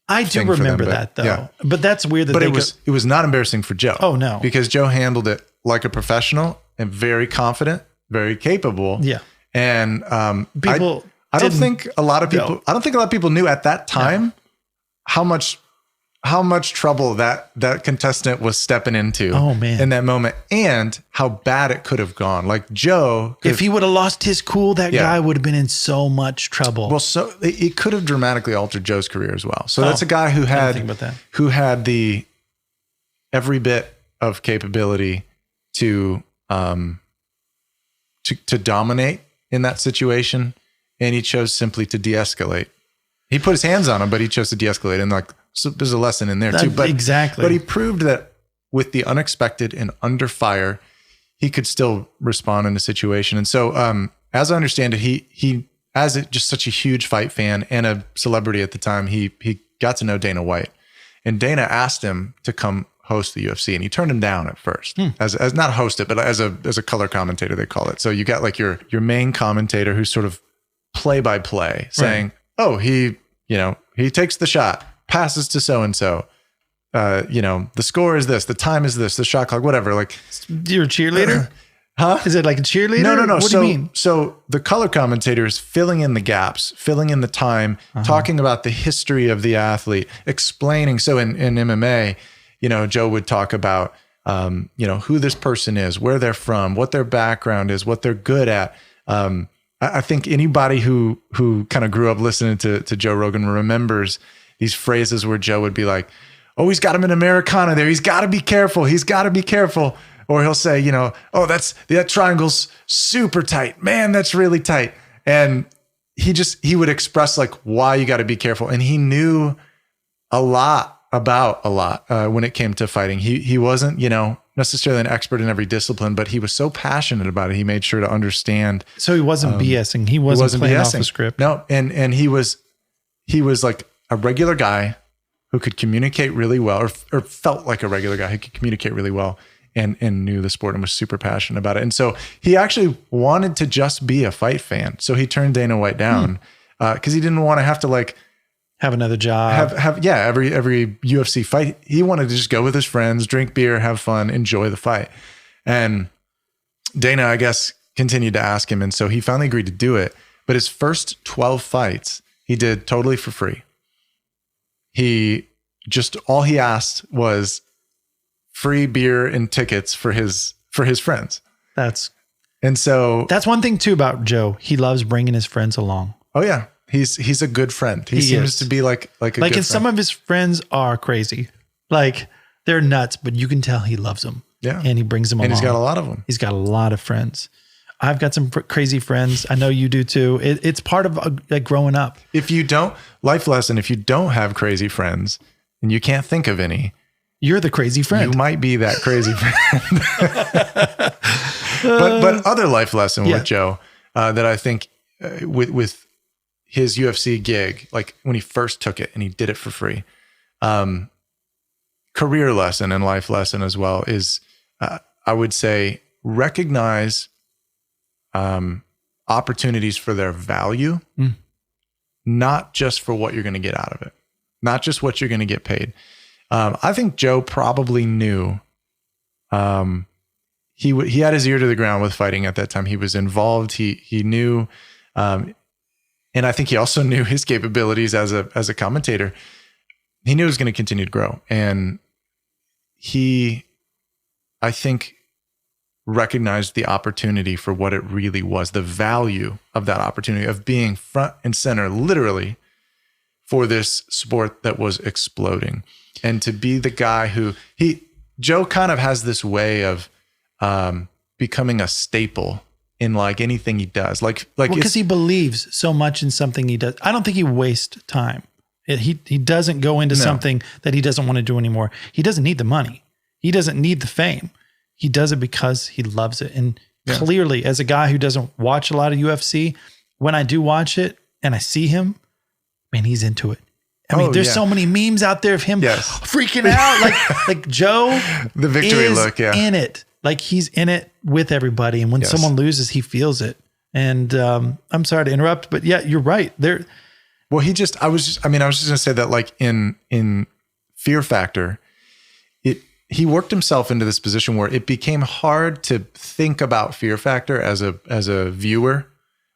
I do remember that though. Yeah. But that's weird that it was not embarrassing for Joe. Oh no. Because Joe handled it like a professional and very confident, very capable. Yeah. And I don't think a lot of people knew at that time how much trouble that contestant was stepping into in that moment, and how bad it could have gone. Like Joe, if he would have lost his cool, that guy would have been in so much trouble. Well, so it could have dramatically altered Joe's career as well. So that's a guy who had the every bit of capability to dominate in that situation, and he chose simply to de-escalate. He put his hands on him, but he chose to de-escalate, and so there's a lesson in there too. But exactly. But he proved that with the unexpected and under fire, he could still respond in a situation. And so, as I understand it, he as just such a huge fight fan and a celebrity at the time, he got to know Dana White, and Dana asked him to come host the UFC, and he turned him down at first, as not host it, but as a color commentator, they call it. So you got like your main commentator who's sort of play by play, saying, "Oh, he takes the shot, passes to so-and-so. The score is this, the time is this, the shot clock, whatever." Like, you're a cheerleader? Huh? Is it like a cheerleader? No. What do you mean? So the color commentator is filling in the gaps, filling in the time, talking about the history of the athlete, explaining. So in MMA, Joe would talk about, who this person is, where they're from, what their background is, what they're good at. I think anybody who kind of grew up listening to Joe Rogan remembers these phrases where Joe would be like, "Oh, he's got him in Americana there. He's got to be careful. He's got to be careful." Or he'll say, "Oh, that triangle's super tight. Man, that's really tight." And he would express like why you got to be careful. And he knew a lot about a lot when it came to fighting. He wasn't, necessarily an expert in every discipline, but he was so passionate about it. He made sure to understand. So he wasn't BSing. He wasn't playing off the script. No. And he was like a regular guy who could communicate really well, or felt like a regular guy who could communicate really well and knew the sport and was super passionate about it. And so he actually wanted to just be a fight fan. So he turned Dana White down because he didn't want to have to have another job. Every UFC fight, he wanted to just go with his friends, drink beer, have fun, enjoy the fight. And Dana, I guess, continued to ask him. And so he finally agreed to do it. But his first 12 fights, he did totally for free. All he asked was free beer and tickets for his friends. That's one thing too about Joe. He loves bringing his friends along. Oh yeah. He's a good friend. He seems to be like a good friend. Some of his friends are crazy. Like they're nuts, but you can tell he loves them. Yeah. And he brings them along. And he's got a lot of them. He's got a lot of friends. I've got some crazy friends. I know you do too. It's part of growing up. Life lesson, if you don't have crazy friends and you can't think of any, you're the crazy friend. You might be that crazy friend. but other life lesson with Joe that I think with his UFC gig, like when he first took it and he did it for free, career lesson and life lesson as well is, I would say, recognize opportunities for their value, not just for what you're going to get out of it, not just what you're going to get paid. I think Joe probably knew, he had his ear to the ground with fighting at that time. He was involved. He knew, and I think he also knew his capabilities as a commentator. He knew it was going to continue to grow. And he, I think, recognized the opportunity for what it really was, the value of that opportunity of being front and center, literally, for this sport that was exploding. And to be the guy Joe kind of has this way of becoming a staple in like anything he does. Because he believes so much in something he does. I don't think he wastes time. He doesn't go into something that he doesn't want to do anymore. He doesn't need the money. He doesn't need the fame. He does it because he loves it. And clearly, as a guy who doesn't watch a lot of UFC, when I do watch it and I see him, man, he's into it. I mean, there's so many memes out there of him freaking out. Like Joe, the victory look, in it. Like he's in it with everybody. And when someone loses, he feels it. And I'm sorry to interrupt, but yeah, you're right. Well, I was just going to say that like in Fear Factor, he worked himself into this position where it became hard to think about Fear Factor as a viewer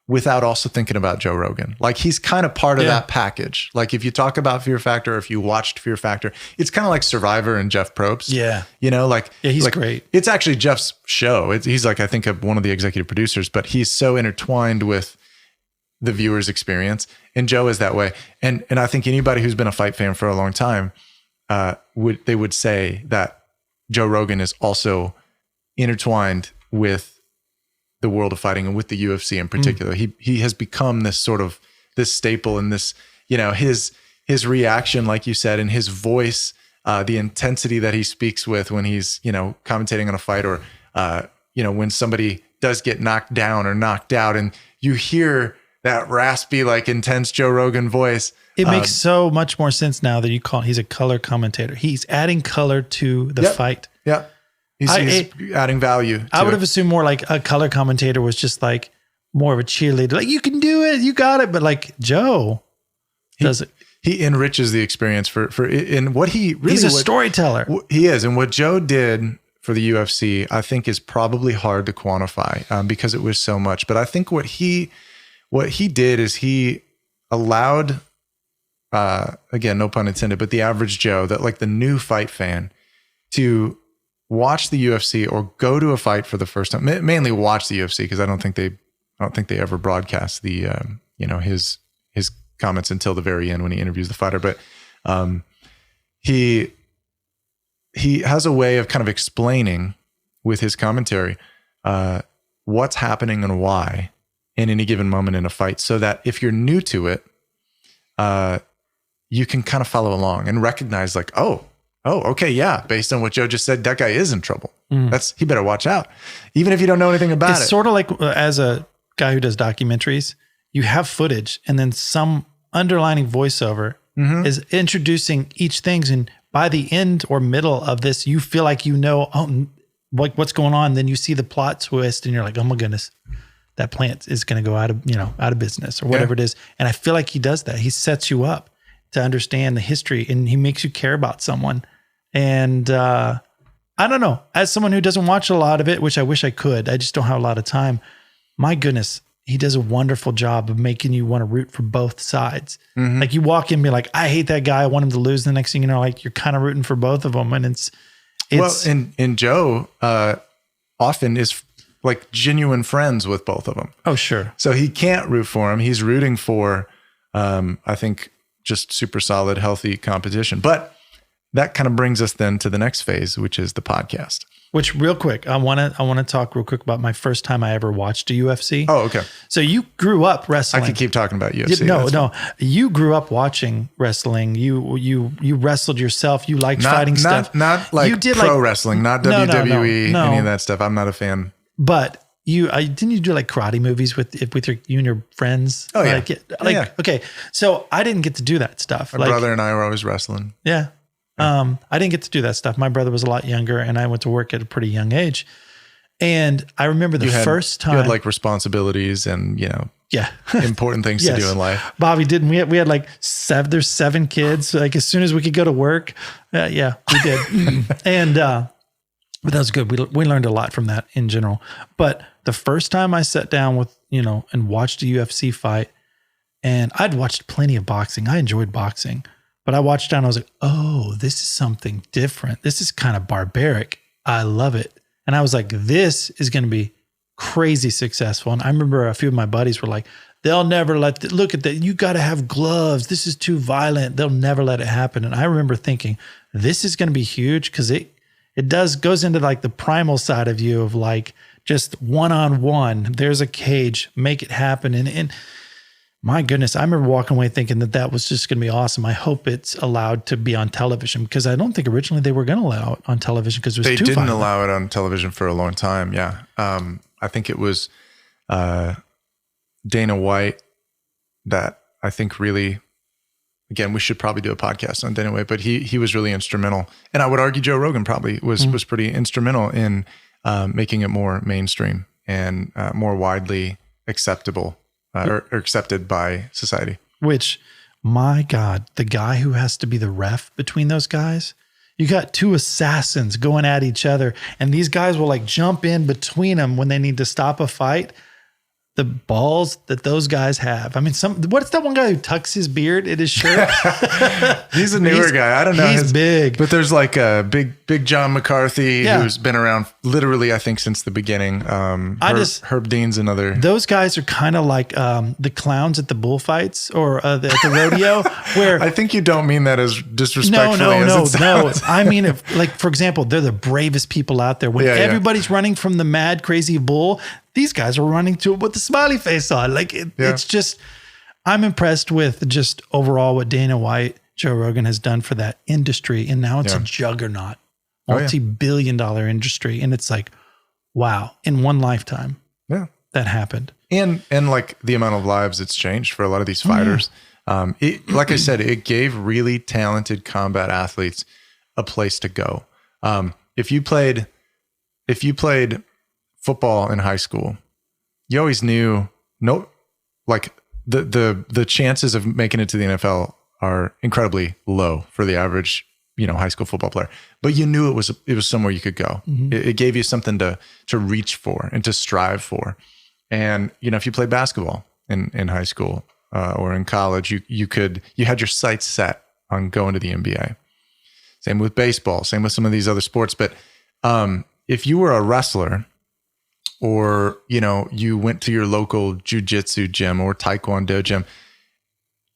without also thinking about Joe Rogan. Like he's kind of part of that package. Like if you talk about Fear Factor, or if you watched Fear Factor, it's kind of like Survivor and Jeff Probst. Yeah. He's great. It's actually Jeff's show. He's like, I think one of the executive producers, but he's so intertwined with the viewer's experience. And Joe is that way. And I think anybody who's been a fight fan for a long time, would say that Joe Rogan is also intertwined with the world of fighting and with the UFC in particular. He has become this sort of this staple, and this, his reaction, like you said, and his voice, the intensity that he speaks with when he's, commentating on a fight, or, when somebody does get knocked down or knocked out, and you hear that raspy, like intense Joe Rogan voice. It makes so much more sense now that he's a color commentator. He's adding color to the fight. Yeah. He's adding value. I would have assumed more like a color commentator was just like more of a cheerleader. Like, you can do it. You got it. But like Joe does it. He enriches the experience for in what he really, he's a storyteller. He is. And what Joe did for the UFC, I think, is probably hard to quantify because it was so much. But I think what he did is he allowed, again, no pun intended, but the average Joe, that like the new fight fan, to watch the UFC or go to a fight for the first time. Mainly watch the UFC, because I don't think they ever broadcast the his comments until the very end when he interviews the fighter. But he has a way of kind of explaining with his commentary what's happening and why in any given moment in a fight, so that if you're new to it, you can kind of follow along and recognize like, oh, okay, yeah, based on what Joe just said, that guy is in trouble. He better watch out, even if you don't know anything about it. It's sort of like as a guy who does documentaries, you have footage and then some underlining voiceover is introducing each thing. And by the end or middle of this, you feel like what's going on. Then you see the plot twist and you're like, oh my goodness, that plant is going to go out of business or whatever it is. And I feel like he does that. He sets you up. to understand the history, and he makes you care about someone. And I don't know, as someone who doesn't watch a lot of it, which I wish I could, I just don't have a lot of time. My goodness, he does a wonderful job of making you want to root for both sides. Mm-hmm. Like you walk in and be like, I hate that guy, I want him to lose. The next thing you know, like you're kind of rooting for both of them. And it's well, and Joe often is like genuine friends with both of them. Oh, sure. So he can't root for him. He's rooting for, I think, just super solid, healthy competition. But that kind of brings us then to the next phase, which is the podcast. Which, real quick, I want to talk real quick about my first time I ever watched a UFC. Oh, okay. So you grew up wrestling. I could keep talking about UFC. No. You grew up watching wrestling. You wrestled yourself. You liked fighting stuff. Not like you did pro wrestling, not WWE, any of that stuff. I'm not a fan. But didn't you do like karate movies with you and your friends? Oh yeah. Okay. So I didn't get to do that stuff. My brother and I were always wrestling. Yeah. I didn't get to do that stuff. My brother was a lot younger and I went to work at a pretty young age. And I remember first time you had like responsibilities and, important things to do in life. Bobby didn't. We had like there's 7 kids. Like as soon as we could go to work. We did. And, but that was good. We learned a lot from that in general. But the first time I sat down with, and watched a UFC fight, and I'd watched plenty of boxing. I enjoyed boxing. But I watched down, I was like, oh, this is something different. This is kind of barbaric. I love it. And I was like, this is going to be crazy successful. And I remember a few of my buddies were like, they'll never look at that. You got to have gloves. This is too violent. They'll never let it happen. And I remember thinking, this is going to be huge because it goes into like the primal side of you of like just one-on-one. There's a cage, make it happen. And my goodness, I remember walking away thinking that was just going to be awesome. I hope it's allowed to be on television because I don't think originally they were going to allow it on television because it was too violent. They didn't allow it on television for a long time. Yeah. I think it was Dana White that I think really, again, we should probably do a podcast on Dana White, but he was really instrumental. And I would argue Joe Rogan probably was pretty instrumental in making it more mainstream and more widely acceptable. Or accepted by society. Which, my God, the guy who has to be the ref between those guys, you got 2 assassins going at each other, and these guys will like jump in between them when they need to stop a fight. The balls that those guys have. I mean, what's that one guy who tucks his beard in his shirt? He's a newer guy. I don't know. He's big. But there's like a big John McCarthy who's been around literally, I think, since the beginning. Herb Dean's another. Those guys are kind of like the clowns at the bullfights or at the rodeo. Where I think you don't mean that as disrespectfully as it sounds. I mean, for example, they're the bravest people out there. When everybody's running from the mad, crazy bull, these guys are running to it with the smiley face on. Like it's just, I'm impressed with just overall what Dana White, Joe Rogan has done for that industry. And now it's a juggernaut, multi-billion-dollar industry. And it's like, wow, in one lifetime, that happened. And like the amount of lives it's changed for a lot of these fighters. Like I said, it gave really talented combat athletes a place to go. If you played football in high school, you always knew like the chances of making it to the NFL are incredibly low for the average, high school football player. But you knew it was somewhere you could go. Mm-hmm. It gave you something to reach for and to strive for. And if you played basketball in high school or in college, you had your sights set on going to the NBA. Same with baseball. Same with some of these other sports. But if you were a wrestler, or, you went to your local jiu-jitsu gym or taekwondo gym,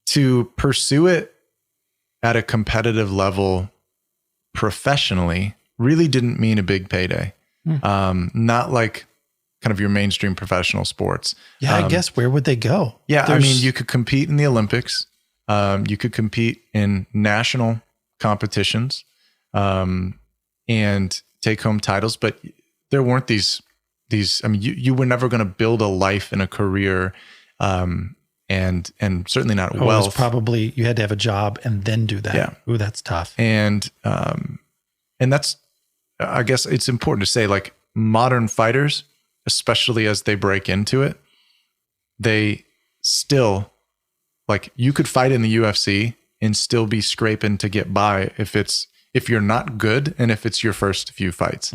to pursue it at a competitive level professionally really didn't mean a big payday. Not like kind of your mainstream professional sports. Yeah, I guess where would they go? Yeah, I mean, you could compete in the Olympics. You could compete in national competitions and take home titles, but there weren't these, I mean, you were never going to build a life and a career, and certainly not wealth. It was probably you had to have a job and then do that. Yeah. Ooh, that's tough. And that's, I guess it's important to say, like, modern fighters, especially as they break into it, they still, like, you could fight in the UFC and still be scraping to get by if you're not good and if it's your first few fights.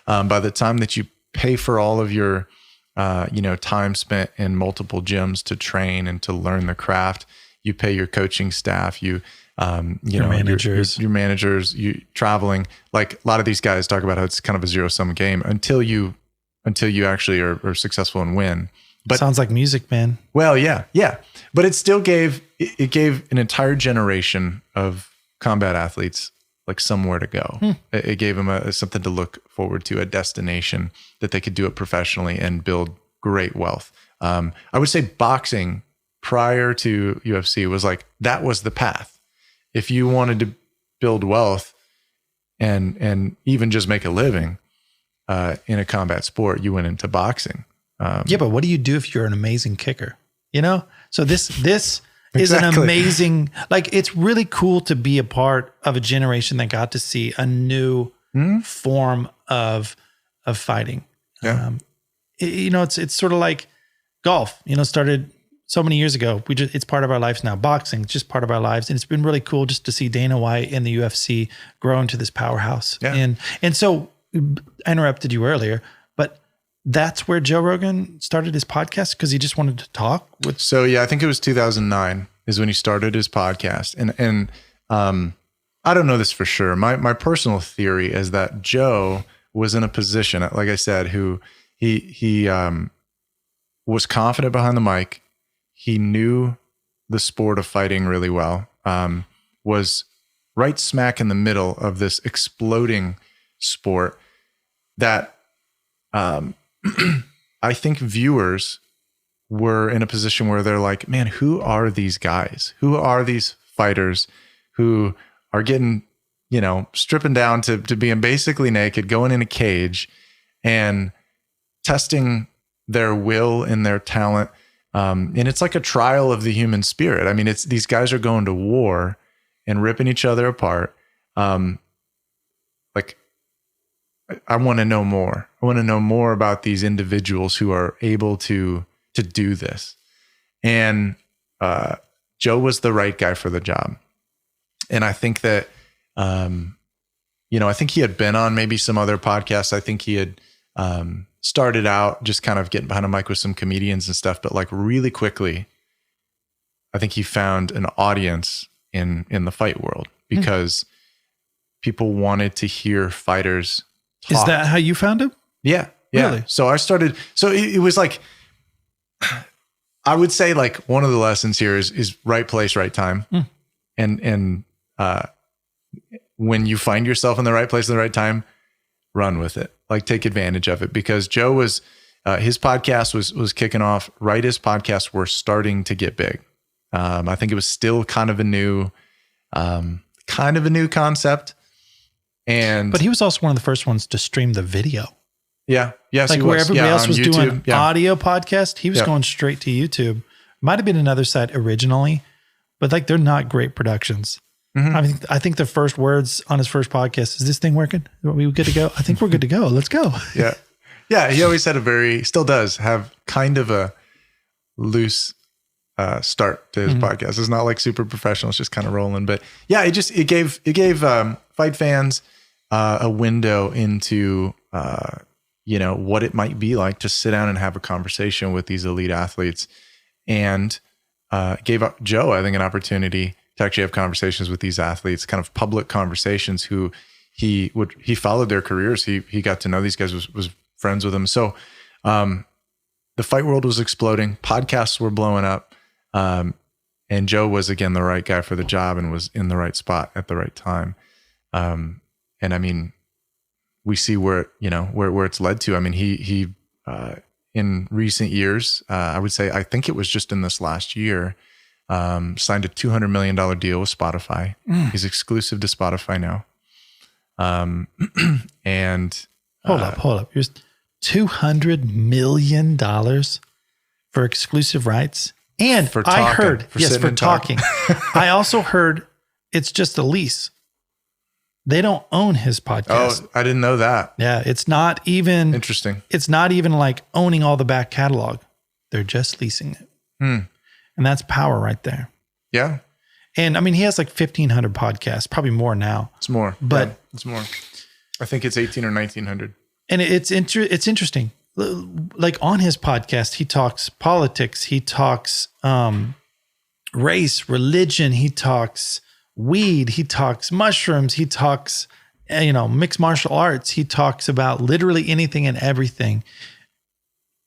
By the time that you pay for all of your time spent in multiple gyms to train and to learn the craft, you pay your coaching staff, your managers, your managers, you traveling. Like a lot of these guys talk about how it's kind of a zero-sum game until you actually are successful and win. But sounds like music, man. Well, yeah. But it still gave an entire generation of combat athletes like somewhere to go. It gave them something to look forward to, a destination that they could do it professionally and build great wealth. I would say boxing prior to UFC was like, that was the path. If you wanted to build wealth and even just make a living in a combat sport, you went into boxing. But what do you do if you're an amazing kicker? So this is Exactly. an amazing, like, it's really cool to be a part of a generation that got to see a new form of fighting. Yeah. It's sort of like golf, started so many years ago. It's part of our lives now. Boxing, it's just part of our lives. And it's been really cool just to see Dana White and the UFC grow into this powerhouse. Yeah. And so I interrupted you earlier, but that's where Joe Rogan started his podcast because he just wanted to talk with. So yeah, I think it was 2009 is when he started his podcast. And I don't know this for sure. My personal theory is that Joe was in a position, like I said, who he was confident behind the mic. He knew the sport of fighting really well, was right smack in the middle of this exploding sport that I think viewers were in a position where they're like, man, who are these guys? Who are these fighters who are getting, stripping down to being basically naked, going in a cage and testing their will and their talent. And it's like a trial of the human spirit. I mean, these guys are going to war and ripping each other apart. I want to know more. I want to know more about these individuals who are able to do this. And Joe was the right guy for the job. And I think that, I think he had been on maybe some other podcasts. I think he had started out just kind of getting behind a mic with some comedians and stuff. But like really quickly, I think he found an audience in the fight world because people wanted to hear fighters talk. Is that how you found him? Yeah. Really? So it was like, I would say like one of the lessons here is right place, right time. And when you find yourself in the right place at the right time, run with it, like take advantage of it, because Joe was, his podcast was kicking off right as podcasts were starting to get big. I think it was still kind of a new concept. But he was also one of the first ones to stream the video. Yeah. Yes. Like where everybody else was YouTube, doing audio podcast, he was going straight to YouTube. Might've been another site originally, but like they're not great productions. I think the first words on his first podcast, is this thing working? Are we good to go? I think we're good to go. Let's go. Yeah. Yeah. He always had still does have kind of a loose start to his podcast. It's not like super professional. It's just kind of rolling, but yeah, it gave fight fans a window into, what it might be like to sit down and have a conversation with these elite athletes, and gave Joe, I think, an opportunity to actually have conversations with these athletes, kind of public conversations who he followed their careers. He got to know these guys, was friends with them. So the fight world was exploding. Podcasts were blowing up. And Joe was, again, the right guy for the job and was in the right spot at the right time. And I mean, we see where it's led to. I mean, he in recent years, I would say, I think it was just in this last year, signed a $200 million deal with Spotify. He's exclusive to Spotify now. And hold up. Here's $200 million for exclusive rights. And for talking, I heard, for talking. I also heard it's just a lease. They don't own his podcast. Oh, I didn't know that. Yeah, it's not even interesting. It's not even like owning all the back catalog. They're just leasing it. And that's power right there. Yeah. And I mean, he has like 1,500 podcasts, probably more now. It's more, but it's more. I think it's 1,800 or 1,900. And it's interesting. Like on his podcast, he talks politics, he talks race, religion, he talks weed, he talks mushrooms, he talks, mixed martial arts. He talks about literally anything and everything.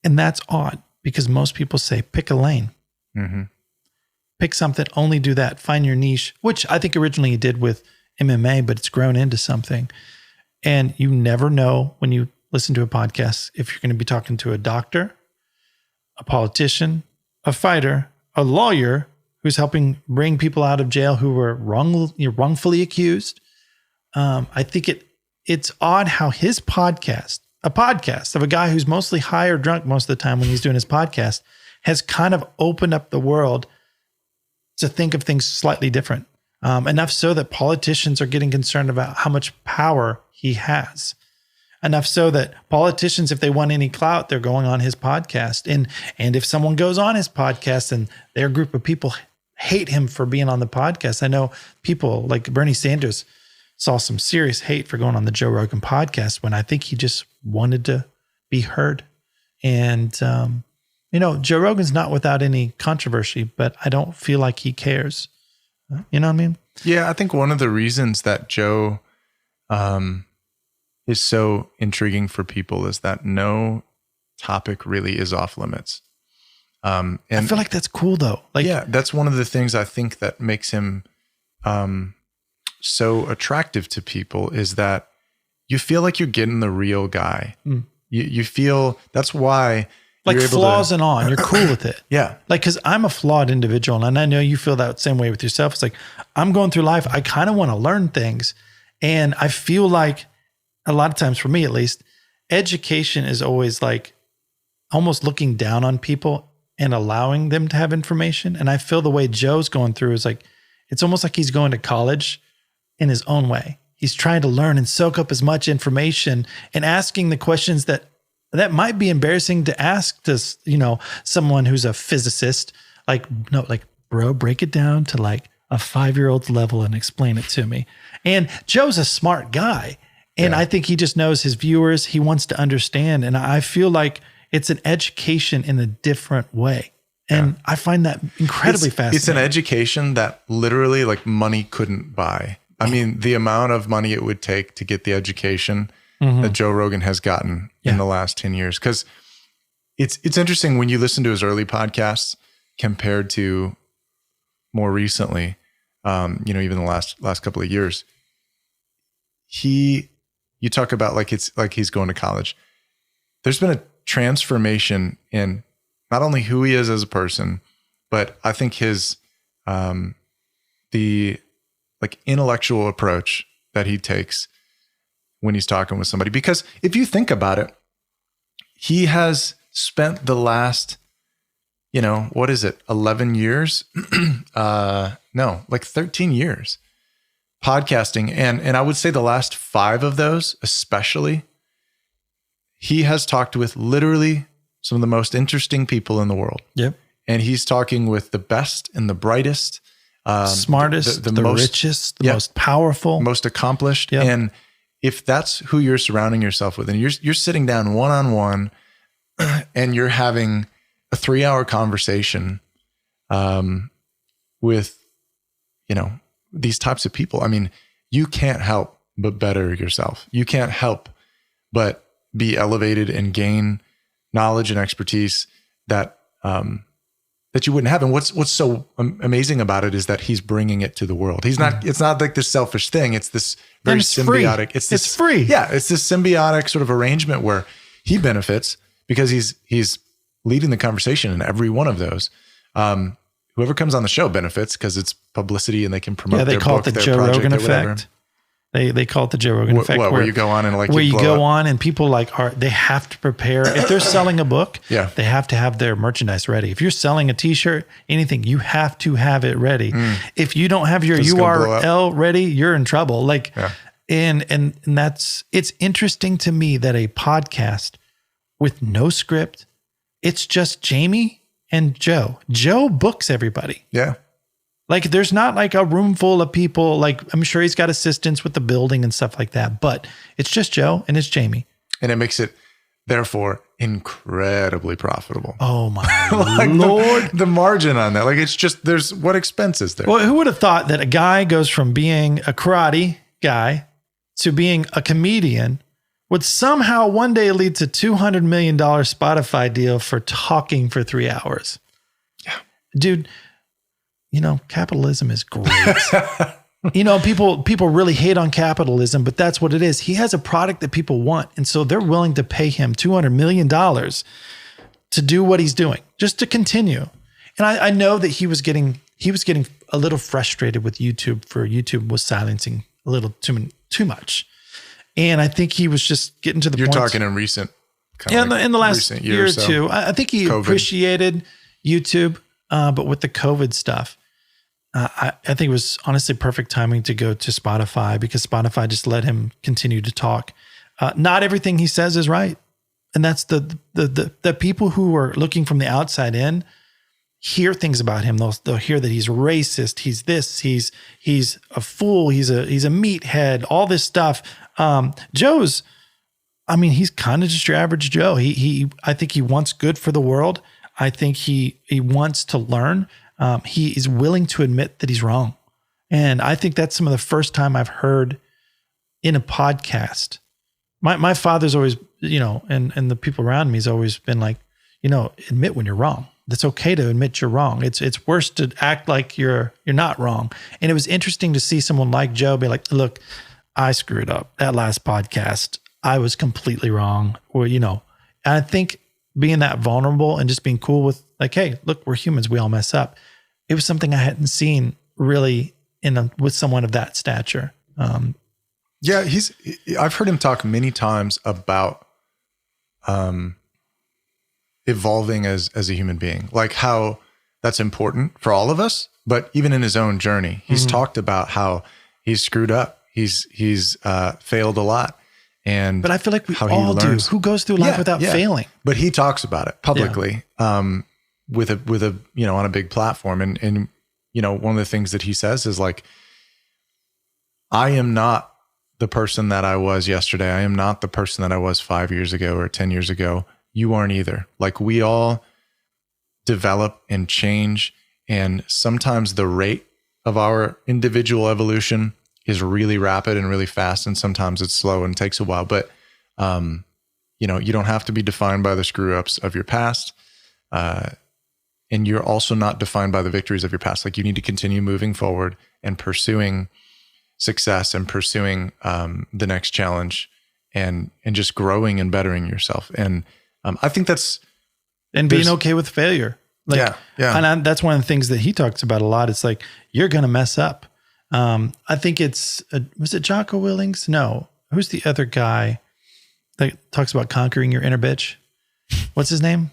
And that's odd because most people say, pick a lane. Mm-hmm. Pick something, only do that, find your niche, which I think originally he did with MMA, but it's grown into something. And you never know when you listen to a podcast if you're going to be talking to a doctor, a politician, a fighter, a lawyer who's helping bring people out of jail who were wrongfully accused. I think it's odd how his podcast, a podcast of a guy who's mostly high or drunk most of the time when he's doing his podcast, has kind of opened up the world to think of things slightly different. Enough so that politicians are getting concerned about how much power he has. Enough so that politicians, if they want any clout, they're going on his podcast. And if someone goes on his podcast and their group of people hate him for being on the podcast, I know people like Bernie Sanders saw some serious hate for going on the Joe Rogan podcast when I think he just wanted to be heard. And, Joe Rogan's not without any controversy, but I don't feel like he cares. You know what I mean? Yeah, I think one of the reasons that Joe is so intriguing for people is that no topic really is off limits. And I feel like that's cool though. That's one of the things I think that makes him so attractive to people is that you feel like you're getting the real guy. Mm. You feel that's why like flaws and all, and you're cool with it. Yeah. Like, cause I'm a flawed individual and I know you feel that same way with yourself. It's like, I'm going through life. I kind of want to learn things. And I feel like a lot of times for me, at least, education is always like almost looking down on people and allowing them to have information. And I feel the way Joe's going through is like, it's almost like he's going to college in his own way. He's trying to learn and soak up as much information and asking the questions that might be embarrassing to ask to, someone who's a physicist, bro, break it down to like a 5-year-old's level and explain it to me. And Joe's a smart guy. And I think he just knows his viewers. He wants to understand. And I feel like it's an education in a different way. And I find that incredibly fascinating. It's an education that literally like money couldn't buy. I mean, the amount of money it would take to get the education that Joe Rogan has gotten in the last 10 years. Because it's interesting when you listen to his early podcasts compared to more recently, even the last couple of years. You talk about like it's like he's going to college. There's been a transformation in not only who he is as a person, but I think his the like intellectual approach that he takes when he's talking with somebody. Because if you think about it, he has spent the last, 11 years? No, like 13 years podcasting. And I would say the last 5 of those, especially, he has talked with literally some of the most interesting people in the world. Yep. And he's talking with the best and the brightest, smartest, the most, richest, the most powerful, most accomplished. Yep. And if that's who you're surrounding yourself with, and you're sitting down one-on-one and you're having a 3-hour conversation with, these types of people, I mean, you can't help but better yourself. You can't help but be elevated and gain knowledge and expertise that you wouldn't have. And what's so amazing about it is that he's bringing it to the world. He's not. It's not like this selfish thing. It's this very symbiotic. Free. It's free. Yeah, it's this symbiotic sort of arrangement where he benefits because he's leading the conversation in every one of those. Whoever comes on the show benefits because it's publicity and they can promote their book, their project, Joe Rogan effect. They call it the Joe Rogan effect. Where you go on and where you go on and people they have to prepare. If they're selling a book, they have to have their merchandise ready. If you're selling a t-shirt, anything, you have to have it ready. If you don't have your URL ready, you're in trouble. And it's interesting to me that a podcast with no script, it's just Jamie and Joe. Joe books everybody. Yeah. Like there's not like a room full of people. Like I'm sure he's got assistants with the building and stuff like that, but it's just Joe and it's Jamie. And it makes it therefore incredibly profitable. Oh my like Lord. The margin on that. Like it's just, there's what expense is there? Well, who would have thought that a guy goes from being a karate guy to being a comedian would somehow one day lead to $200 million Spotify deal for talking for 3 hours. Yeah. Dude, capitalism is great. People really hate on capitalism, but that's what it is. He has a product that people want. And so they're willing to pay him $200 million to do what he's doing, just to continue. And I know that he was getting a little frustrated with YouTube for YouTube was silencing a little too much. And I think he was just getting to the point. You're talking in recent, in the last year or two. I think he appreciated YouTube, but with the COVID stuff, I think it was honestly perfect timing to go to Spotify because Spotify just let him continue to talk. Not everything he says is right. And that's the people who are looking from the outside in hear things about him. They'll hear that he's racist. He's this, he's a fool. He's a meathead, all this stuff. Joe's, he's kind of just your average Joe. I think he wants good for the world. I think he wants to learn. He is willing to admit that he's wrong. And I think that's some of the first time I've heard in a podcast. My father's always, and the people around me has always been like, admit when you're wrong. That's okay to admit you're wrong. It's worse to act like you're not wrong. And it was interesting to see someone like Joe be like, look, I screwed up that last podcast. I was completely wrong. Or, and I think being that vulnerable and just being cool with like, hey, look, we're humans. We all mess up. It was something I hadn't seen really with someone of that stature. Yeah, I've heard him talk many times about evolving as a human being, like how that's important for all of us. But even in his own journey, he's talked about how he's screwed up. He's failed a lot. But I feel like we all do. Who goes through life without failing? But he talks about it publicly, with a on a big platform. And one of the things that he says is like, I am not the person that I was yesterday. I am not the person that I was 5 years ago or 10 years ago. You aren't either. Like we all develop and change. And sometimes the rate of our individual evolution is really rapid and really fast. And sometimes it's slow and takes a while, but you don't have to be defined by the screw ups of your past. And you're also not defined by the victories of your past. Like you need to continue moving forward and pursuing success and pursuing the next challenge and just growing and bettering yourself. And I think that's... And being okay with failure. Like, yeah. And that's one of the things that he talks about a lot. It's like, you're going to mess up. I think was it Jocko Willings? No. Who's the other guy that talks about conquering your inner bitch? What's his name?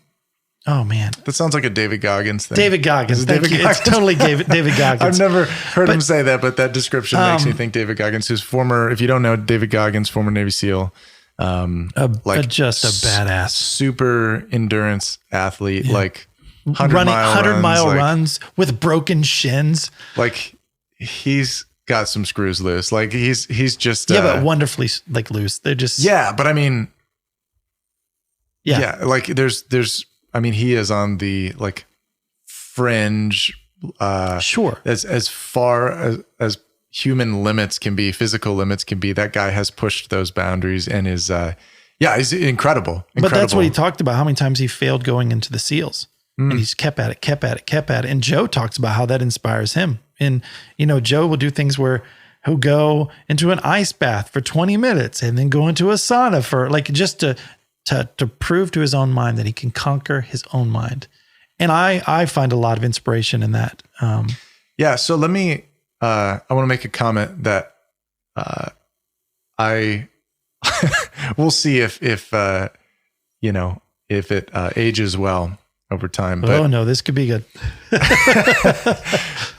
Oh man. That sounds like a David Goggins thing. David Goggins. It's totally David Goggins. I've never heard him say that, but that description makes me think David Goggins, who's former, if you don't know David Goggins, former Navy SEAL, just a badass, super endurance athlete, like 100-mile runs with broken shins. Like he's got some screws loose. Like he's just but wonderfully like loose. They're just but I mean, like there's he is on the like fringe. Sure. As far as human limits can be, physical limits can be, that guy has pushed those boundaries and is he's incredible. But that's what he talked about, how many times he failed going into the SEALs. And he's kept at it. And Joe talks about how that inspires him. And, Joe will do things where he'll go into an ice bath for 20 minutes and then go into a sauna for like, just to prove to his own mind that he can conquer his own mind. And I find a lot of inspiration in that. So let me, I want to make a comment that we'll see if it ages well over time. But no, this could be good.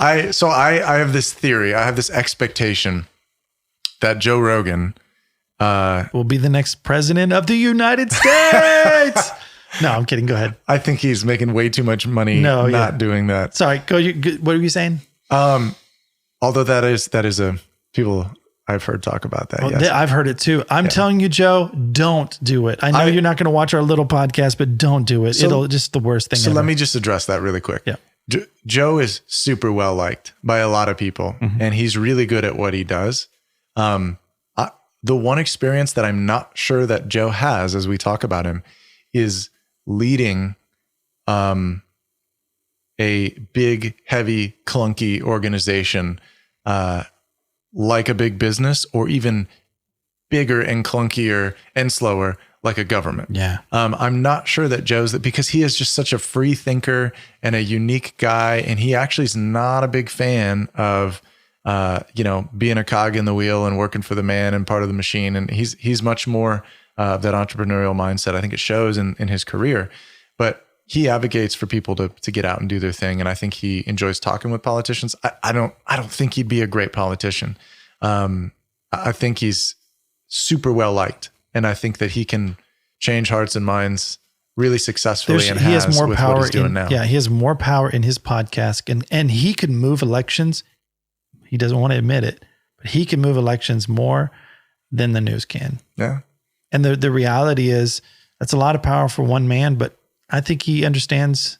I have this theory. I have this expectation that Joe Rogan will be the next president of the United States. No, I'm kidding. Go ahead. I think he's making way too much money doing that. Sorry. What were you saying? Although that is a people I've heard talk about that. Yes. I've heard it too. I'm telling you, Joe, don't do it. I know you're not going to watch our little podcast, but don't do it. It'll just the worst thing. So ever. let me just address that really quick. Yeah. Joe is super well liked by a lot of people, and he's really good at what he does. The one experience that I'm not sure that Joe has, as we talk about him, is leading a big, heavy, clunky organization like a big business, or even bigger and clunkier and slower like a government. Yeah. I'm not sure that Joe's that, because he is just such a free thinker and a unique guy. And he actually is not a big fan of, being a cog in the wheel and working for the man and part of the machine. And he's much more of that entrepreneurial mindset. I think it shows in his career, but he advocates for people to get out and do their thing. And I think he enjoys talking with politicians. I don't think he'd be a great politician. I think he's super well liked, and I think that he can change hearts and minds really successfully. He has more power. What he's doing now. Yeah, he has more power in his podcast, and he can move elections. He doesn't want to admit it, but he can move elections more than the news can. Yeah. And the reality is that's a lot of power for one man, but I think he understands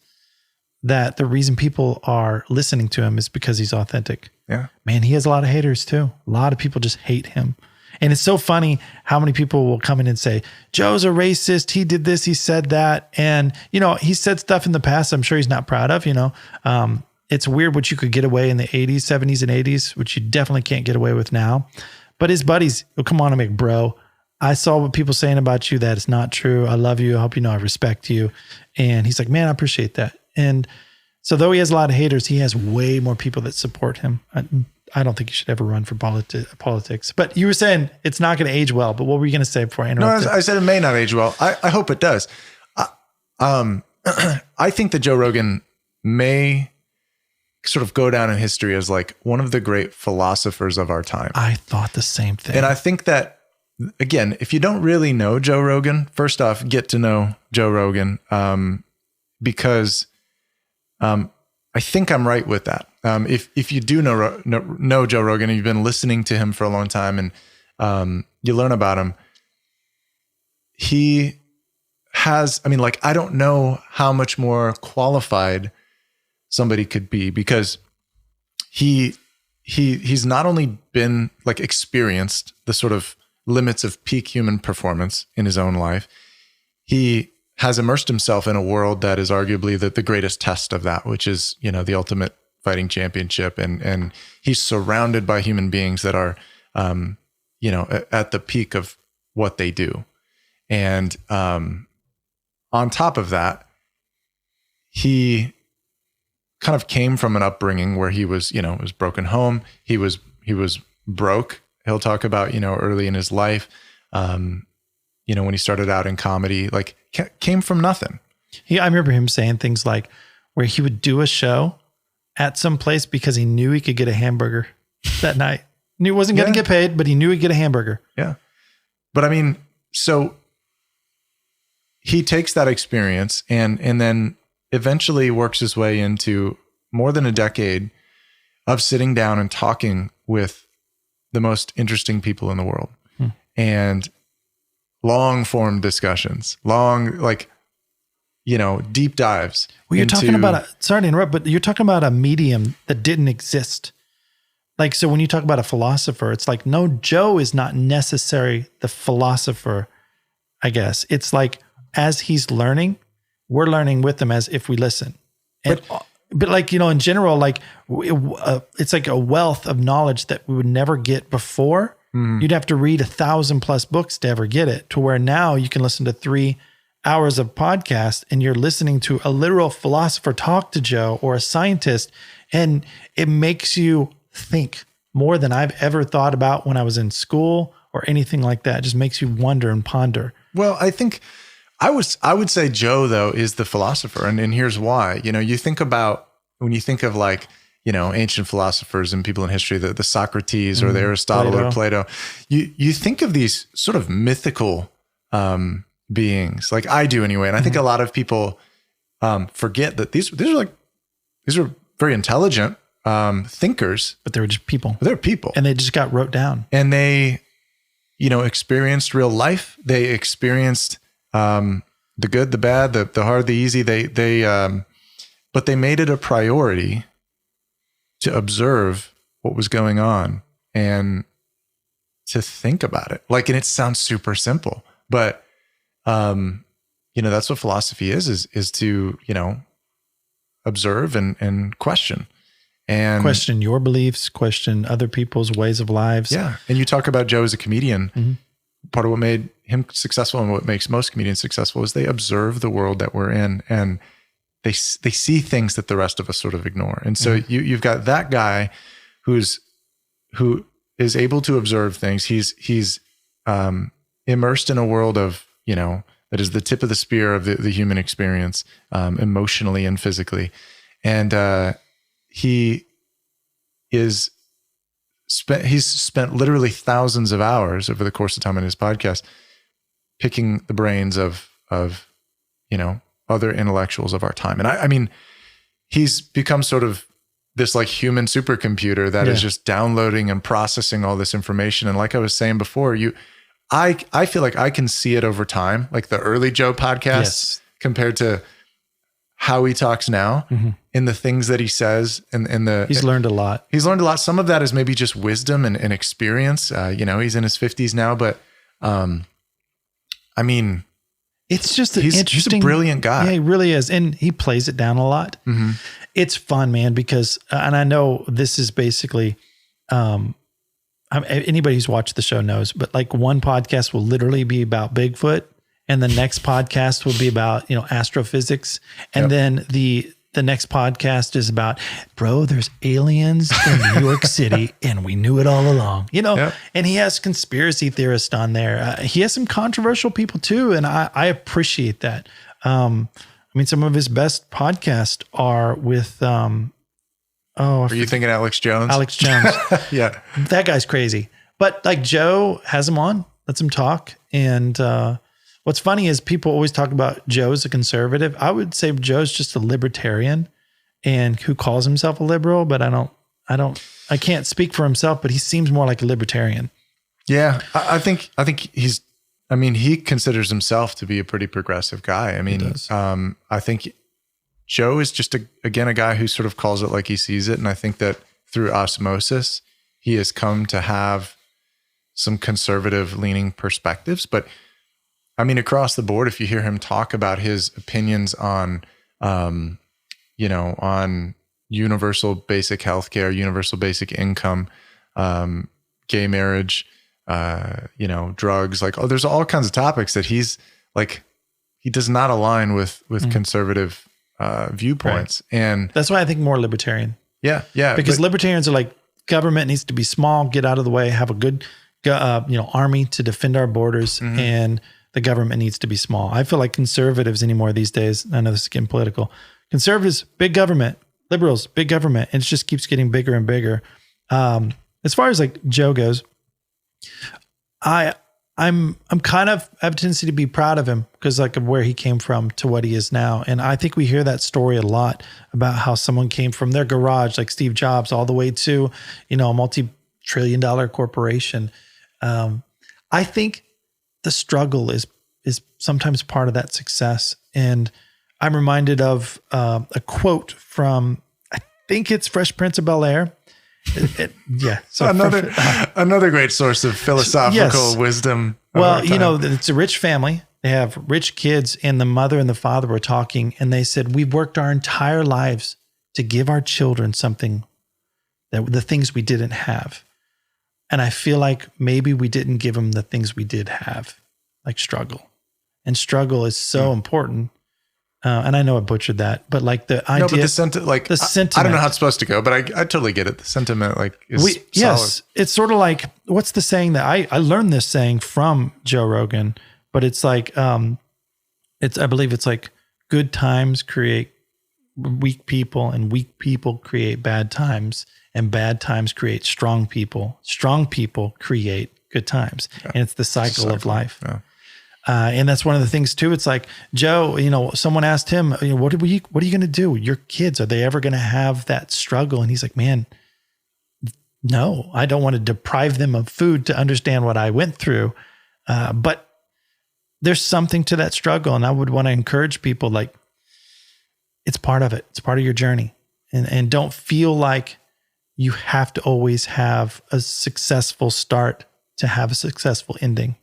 that the reason people are listening to him is because he's authentic. Yeah. Man, he has a lot of haters too. A lot of people just hate him. And it's so funny how many people will come in and say, Joe's a racist. He did this. He said that. And, he said stuff in the past I'm sure he's not proud of, It's weird what you could get away in the 80s, 70s, and 80s, which you definitely can't get away with now. But his buddies will come on and make, bro, I saw what people saying about you that it's not true. I love you. I hope you know I respect you. And he's like, man, I appreciate that. And so though he has a lot of haters, he has way more people that support him. I don't think you should ever run for politics. But you were saying it's not going to age well. But what were you going to say before I interrupted? No, I said it may not age well. I hope it does. I think that Joe Rogan may sort of go down in history as like one of the great philosophers of our time. I thought the same thing. And I think that, again, if you don't really know Joe Rogan, first off, get to know Joe Rogan, because I think I'm right with that. If you do know Joe Rogan and you've been listening to him for a long time and you learn about him, he has, I don't know how much more qualified somebody could be, because he's not only been like experienced the sort of limits of peak human performance in his own life, he has immersed himself in a world that is arguably the greatest test of that, which is, the ultimate fighting championship. And he's surrounded by human beings that are, at the peak of what they do. And on top of that, he kind of came from an upbringing where he was, it was broken home. He was broke. He'll talk about, early in his life, when he started out in comedy, like came from nothing. I remember him saying things like where he would do a show at some place because he knew he could get a hamburger that night. Knew he wasn't going to get paid, but he knew he'd get a hamburger. Yeah. But so he takes that experience and then eventually works his way into more than a decade of sitting down and talking with the most interesting people in the world. And long form discussions, deep dives. Well, you're talking about sorry to interrupt, but you're talking about a medium that didn't exist. Like, so when you talk about a philosopher, it's like, no, Joe is not necessarily the philosopher, I guess. It's like, as he's learning, we're learning with him as if we listen. And, but like, in general, like it's like a wealth of knowledge that we would never get before. You'd have to read 1,000+ books to ever get it, to where now you can listen to 3 hours of podcast and you're listening to a literal philosopher talk to Joe or a scientist. And it makes you think more than I've ever thought about when I was in school or anything like that. It just makes you wonder and ponder. Well, I think I would say Joe though is the philosopher. And here's why. You think about, when you think of like, ancient philosophers and people in history, the Socrates or the Aristotle or Plato, you think of these sort of mythical beings, like I do anyway. And I think a lot of people forget that these are very intelligent, thinkers, But they were just people. they're people, And they just got wrote down. and they, experienced real life. They experienced the good, the bad, the hard, the easy. But they made it a priority to observe what was going on and to think about it. And it sounds super simple, but that's what philosophy is to, observe and question. And Question your beliefs, question other people's ways of lives. yeah. And you talk about Joe as a comedian. Mm-hmm. Part of what made him successful and what makes most comedians successful is they observe the world that we're in, and they see things that the rest of us sort of ignore. And so you've got that guy who is able to observe things. He's immersed in a world of, that is the tip of the spear of the human experience, emotionally and physically. And he's spent literally thousands of hours over the course of time in his podcast picking the brains of other intellectuals of our time. And I mean, he's become sort of this human supercomputer that is just downloading and processing all this information. And like I was saying before, I feel like I can see it over time, like the early Joe podcasts compared to how he talks now in the things that he says and He's learned a lot. He's learned a lot. Some of that is maybe just wisdom and experience. He's in his 50s now, but I mean, it's just he's a brilliant guy. Yeah, he really is. And he plays it down a lot. Mm-hmm. It's fun, man, because, and I know this is basically, anybody who's watched the show knows, but one podcast will literally be about Bigfoot, and the next podcast will be about, astrophysics. And then the next podcast is about, bro, there's aliens in New York City and we knew it all along, and he has conspiracy theorists on there. He has some controversial people too. And I appreciate that. Some of his best podcasts are with, are you thinking Alex Jones? Alex Jones. Yeah. That guy's crazy. But Joe has him on, lets him talk. And what's funny is people always talk about Joe as a conservative. I would say Joe's just a libertarian and who calls himself a liberal, but I can't speak for himself, but he seems more like a libertarian. Yeah. I think he considers himself to be a pretty progressive guy. I mean, I think Joe is just a guy who sort of calls it like he sees it. And I think that through osmosis, he has come to have some conservative leaning perspectives. But I mean, across the board, if you hear him talk about his opinions on, on universal basic healthcare, universal basic income, gay marriage, drugs, there's all kinds of topics that he does not align with conservative viewpoints. Right. And that's why I think more libertarian. Yeah. Because libertarians are government needs to be small, get out of the way, have a good, army to defend our borders, and the government needs to be small. I feel like conservatives anymore these days, I know this is getting political, conservatives, big government, liberals, big government, and it just keeps getting bigger and bigger. As far as Joe goes, I'm kind of have a tendency to be proud of him because of where he came from to what he is now. And I think we hear that story a lot about how someone came from their garage, like Steve Jobs, all the way to, a multi-trillion-dollar corporation. I think the struggle is sometimes part of that success. And I'm reminded of a quote from, I think it's Fresh Prince of Bel-Air. So another great source of philosophical wisdom. Well, it's a rich family. They have rich kids, and the mother and the father were talking, and they said, we've worked our entire lives to give our children something the things we didn't have. And I feel like maybe we didn't give them the things we did have, like struggle. And struggle is so important. And I know I butchered that, but the idea. No, but the sentiment. I don't know how it's supposed to go, but I totally get it. The sentiment, is solid. Yes, it's sort of what's the saying that I learned this saying from Joe Rogan, but it's I believe it's good times create weak people, and weak people create bad times, and bad times create strong people. Strong people create good times, and it's the cycle of life. And that's one of the things too. It's like, Joe, someone asked him, what are you going to do? Your kids, are they ever going to have that struggle? And he's like, man, no, I don't want to deprive them of food to understand what I went through. But there's something to that struggle. And I would want to encourage people, like, it's part of it. It's part of your journey. And don't feel like you have to always have a successful start to have a successful ending.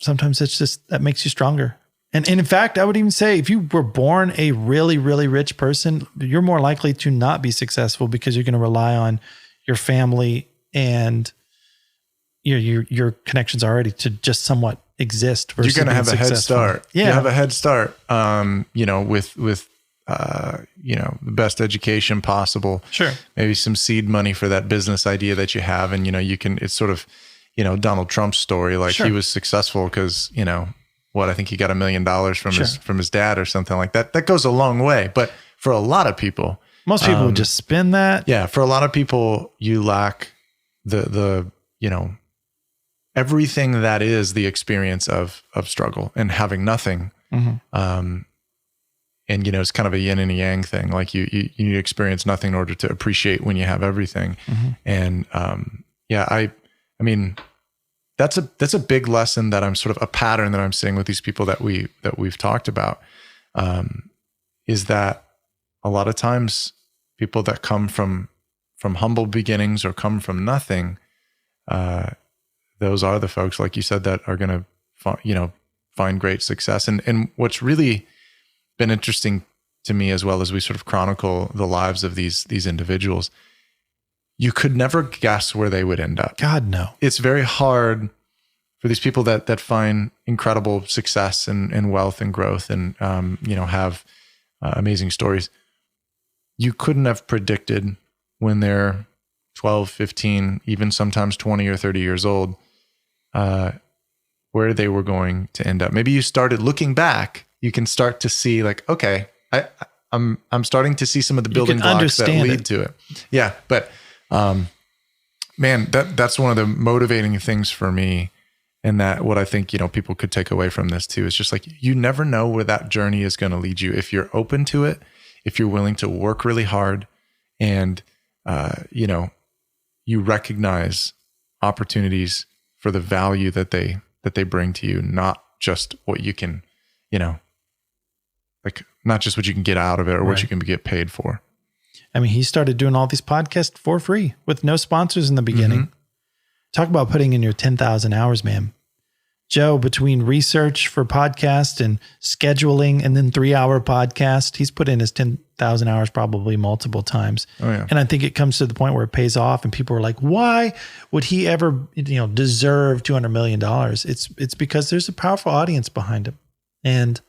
Sometimes it's just, that makes you stronger. And in fact, I would even say if you were born a really, really rich person, you're more likely to not be successful because you're going to rely on your family and your connections already to just somewhat exist. You're going to have a head start. Yeah. You have a head start, with the best education possible. Sure. Maybe some seed money for that business idea that you have. And, it's sort of, Donald Trump's story. Like, sure. he was successful because, I think he got $1 million from his dad or something like that. That goes a long way. But for a lot of people, most people would just spend that. Yeah. For a lot of people, you lack the everything that is the experience of struggle and having nothing. Mm-hmm. And, it's kind of a yin and a yang thing. Like you need to experience nothing in order to appreciate when you have everything. Mm-hmm. And, I mean, that's a big lesson that I'm sort of a pattern that I'm seeing with these people that we've talked about, is that a lot of times people that come from humble beginnings or come from nothing, those are the folks, like you said, that are going to, find great success. And what's really been interesting to me, as well as we sort of chronicle the lives of these individuals, you could never guess where they would end up. God, no. It's very hard for these people that find incredible success and wealth and growth and, have amazing stories. You couldn't have predicted when they're 12, 15, even sometimes 20 or 30 years old, where they were going to end up. Maybe you started looking back, you can start to see, like, okay, I'm starting to see some of the building blocks that lead to it. Yeah. But, man, that's one of the motivating things for me. And that what I think, people could take away from this too, is just like, you never know where that journey is going to lead you. If you're open to it, if you're willing to work really hard and, you recognize opportunities for the value that they bring to you, not just what you can, not just what you can get out of it or what you can get paid for. I mean, he started doing all these podcasts for free with no sponsors in the beginning. Mm-hmm. Talk about putting in your 10,000 hours, man. Joe, between research for podcast and scheduling and then 3-hour podcast, he's put in his 10,000 hours probably multiple times. Oh, yeah. And I think it comes to the point where it pays off and people are like, why would he ever, deserve $200 million? It's because there's a powerful audience behind him. And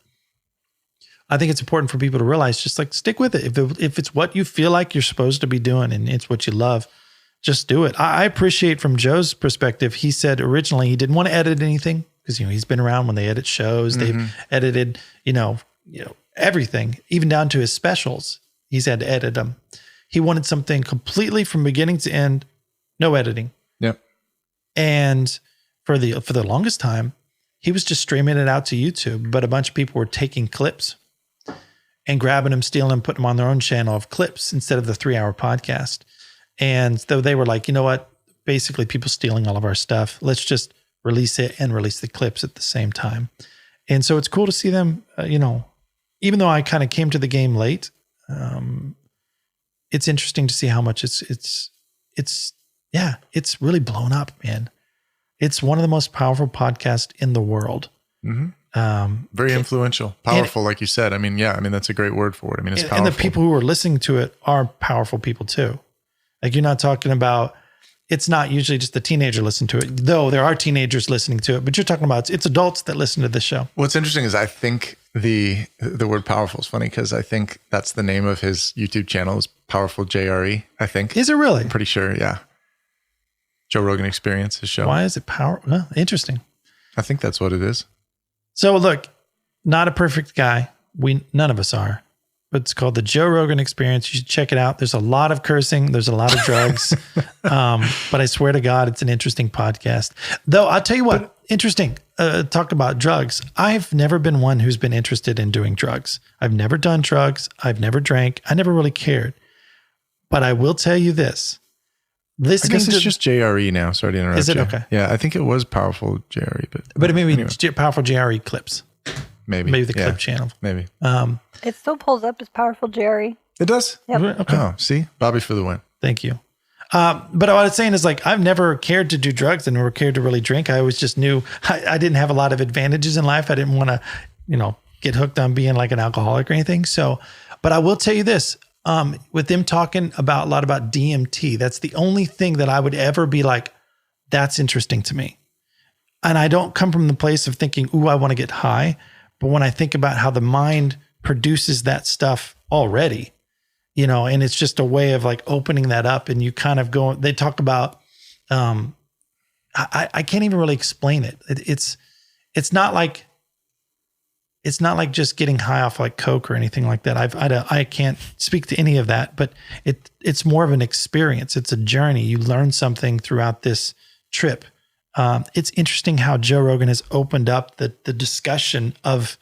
I think it's important for people to realize, just like, stick with it. If it's what you feel like you're supposed to be doing and it's what you love, just do it. I appreciate from Joe's perspective. He said originally he didn't want to edit anything because, he's been around when they edit shows. Mm-hmm. They've edited, everything, even down to his specials. He's had to edit them. He wanted something completely from beginning to end, no editing. Yep. And for the longest time, he was just streaming it out to YouTube, but a bunch of people were taking clips and grabbing them, stealing them, putting them on their own channel of clips instead of the 3-hour podcast. And so they were like, you know what? Basically, people stealing all of our stuff. Let's just release it and release the clips at the same time. And so it's cool to see them, even though I kind of came to the game late, it's interesting to see how much it's really blown up, man. It's one of the most powerful podcasts in the world. Mm-hmm. Very influential, powerful, like you said. I mean, that's a great word for it. I mean, it's powerful. And the people who are listening to it are powerful people too. Like, you're not talking about, it's not usually just the teenager listening to it, though there are teenagers listening to it, but you're talking about it's adults that listen to this show. What's interesting is I think the word powerful is funny because I think that's the name of his YouTube channel is Powerful JRE, I think. Is it really? I'm pretty sure, yeah. Joe Rogan Experience, his show. Why is it powerful? Well, interesting. I think that's what it is. So look, not a perfect guy. None of us are. But it's called the Joe Rogan Experience. You should check it out. There's a lot of cursing. There's a lot of drugs. But I swear to God, it's an interesting podcast. Though I'll tell you what. interesting. Talk about drugs. I've never been one who's been interested in doing drugs. I've never done drugs. I've never drank. I never really cared. But I will tell you this. I guess it's just JRE now. Sorry to interrupt. Is it you. okay? Yeah, I think it was powerful JRE, but it may be anyway. powerful JRE clips. Maybe the clip channel. Maybe. It still pulls up as powerful Jerry. It does? Yep. Okay. Oh, see? Bobby for the win. Thank you. But what I was saying is like, I've never cared to do drugs and never cared to really drink. I always just knew I didn't have a lot of advantages in life. I didn't want to, get hooked on being like an alcoholic or anything. So, but I will tell you this, with them talking a lot about DMT, that's the only thing that I would ever be like, that's interesting to me. And I don't come from the place of thinking, ooh, I want to get high. But when I think about how the mind produces that stuff already, and it's just a way of like opening that up, and you kind of go, they talk about, I can't even really explain it. It's not like just getting high off like Coke or anything like that. I can't speak to any of that, but it's more of an experience. It's a journey. You learn something throughout this trip. It's interesting how Joe Rogan has opened up the discussion of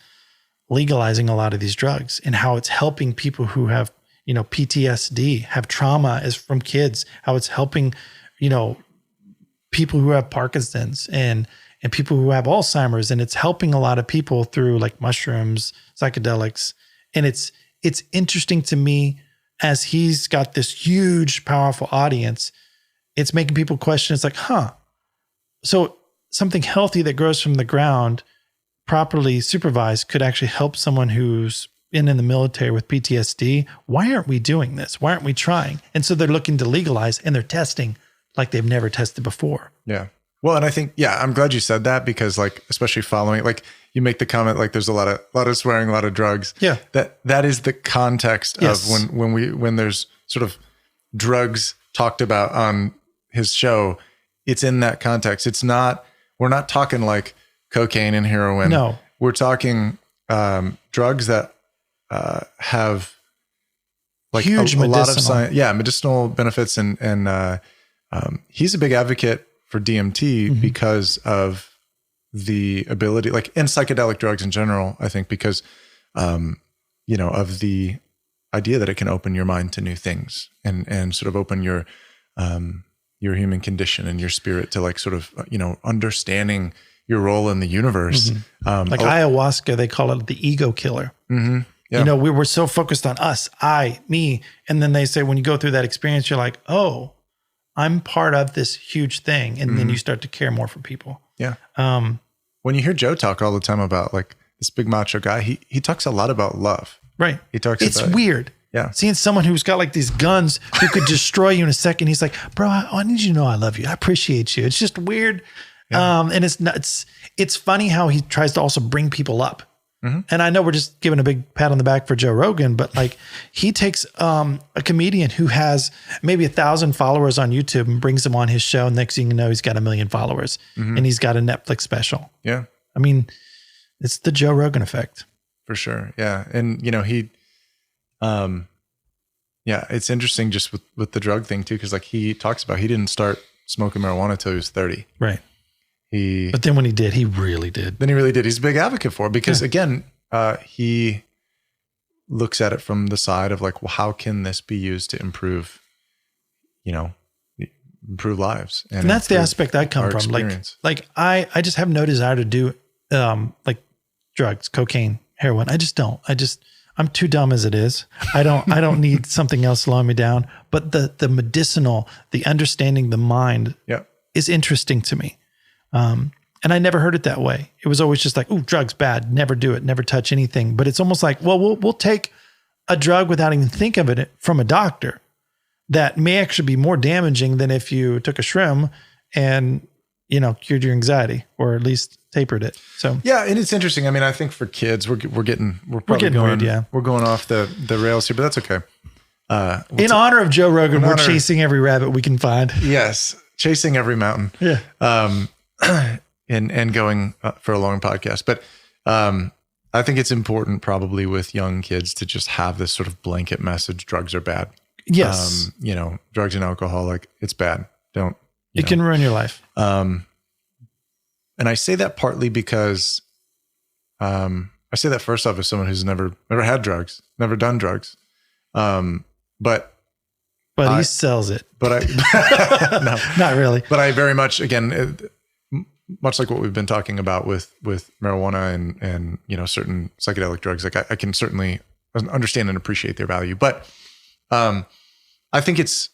legalizing a lot of these drugs and how it's helping people who have, PTSD, have trauma as from kids, how it's helping, people who have Parkinson's and people who have Alzheimer's, and it's helping a lot of people through like mushrooms, psychedelics. And it's interesting to me as he's got this huge, powerful audience, it's making people question. It's like, so something healthy that grows from the ground, properly supervised, could actually help someone who's been in the military with PTSD. Why aren't we doing this? Why aren't we trying? And so they're looking to legalize, and they're testing like they've never tested before. Yeah. Well, and I think, I'm glad you said that, because like, especially following, like you make the comment, like there's a lot of swearing, a lot of drugs. Yeah. That is the context of when there's sort of drugs talked about on his show. It's in that context. We're not talking like cocaine and heroin. No, we're talking drugs that have like huge a lot of medicinal. medicinal benefits. And he's a big advocate for DMT because of the ability, like, and psychedelic drugs in general, I think, because, of the idea that it can open your mind to new things and sort of open your human condition and your spirit to like sort of, understanding your role in the universe. Like ayahuasca, they call it the ego killer. Yeah. We were so focused on us, me. And then they say, when you go through that experience, you're like, oh, I'm part of this huge thing. And then you start to care more for people. Yeah. When you hear Joe talk all the time about like this big macho guy, he talks a lot about love. Right. He talks It's about weird. Yeah. Seeing someone who's got like these guns who could destroy you in a second. He's like, bro, I need you to know I love you. I appreciate you. It's just weird. Yeah. And it's funny how he tries to also bring people up. And I know we're just giving a big pat on the back for Joe Rogan, but like he takes a comedian who has maybe 1,000 followers on YouTube and brings them on his show. Next thing you know, he's got 1 million followers and he's got a Netflix special. Yeah. I mean, it's the Joe Rogan effect. For sure. Yeah. And it's interesting just with the drug thing too. Cause like he talks about, he didn't start smoking marijuana till he was 30. Right. But then when he did, he really did. Then he really did. He's a big advocate for it because again, he looks at it from the side of like, well, how can this be used to improve lives? And that's the aspect I come from. Experience. Like I just have no desire to do like drugs, cocaine, heroin. I just don't. I'm too dumb as it is. I don't need something else slowing me down. But the medicinal, the understanding the mind is interesting to me. And I never heard it that way. It was always just like, ooh, drugs bad. Never do it. Never touch anything. But it's almost like, well, we'll take a drug without even thinking of it from a doctor that may actually be more damaging than if you took a shroom and, cured your anxiety or at least tapered it. So yeah. And it's interesting. I mean, I think for kids, we're getting weird, yeah. We're going off the rails here, but that's okay. In honor of Joe Rogan, we're chasing every rabbit we can find. Yes. Chasing every mountain. Yeah. And going for a long podcast. But I think it's important probably with young kids to just have this sort of blanket message. Drugs are bad. Yes. Drugs and alcohol, like it's bad. Don't. It can ruin your life. And And I say that partly because I say that first off as someone who's never had drugs, never done drugs. But he sells it. But I, no, not really. But I very much, again, much like what we've been talking about with marijuana and certain psychedelic drugs, like I can certainly understand and appreciate their value. But I think it's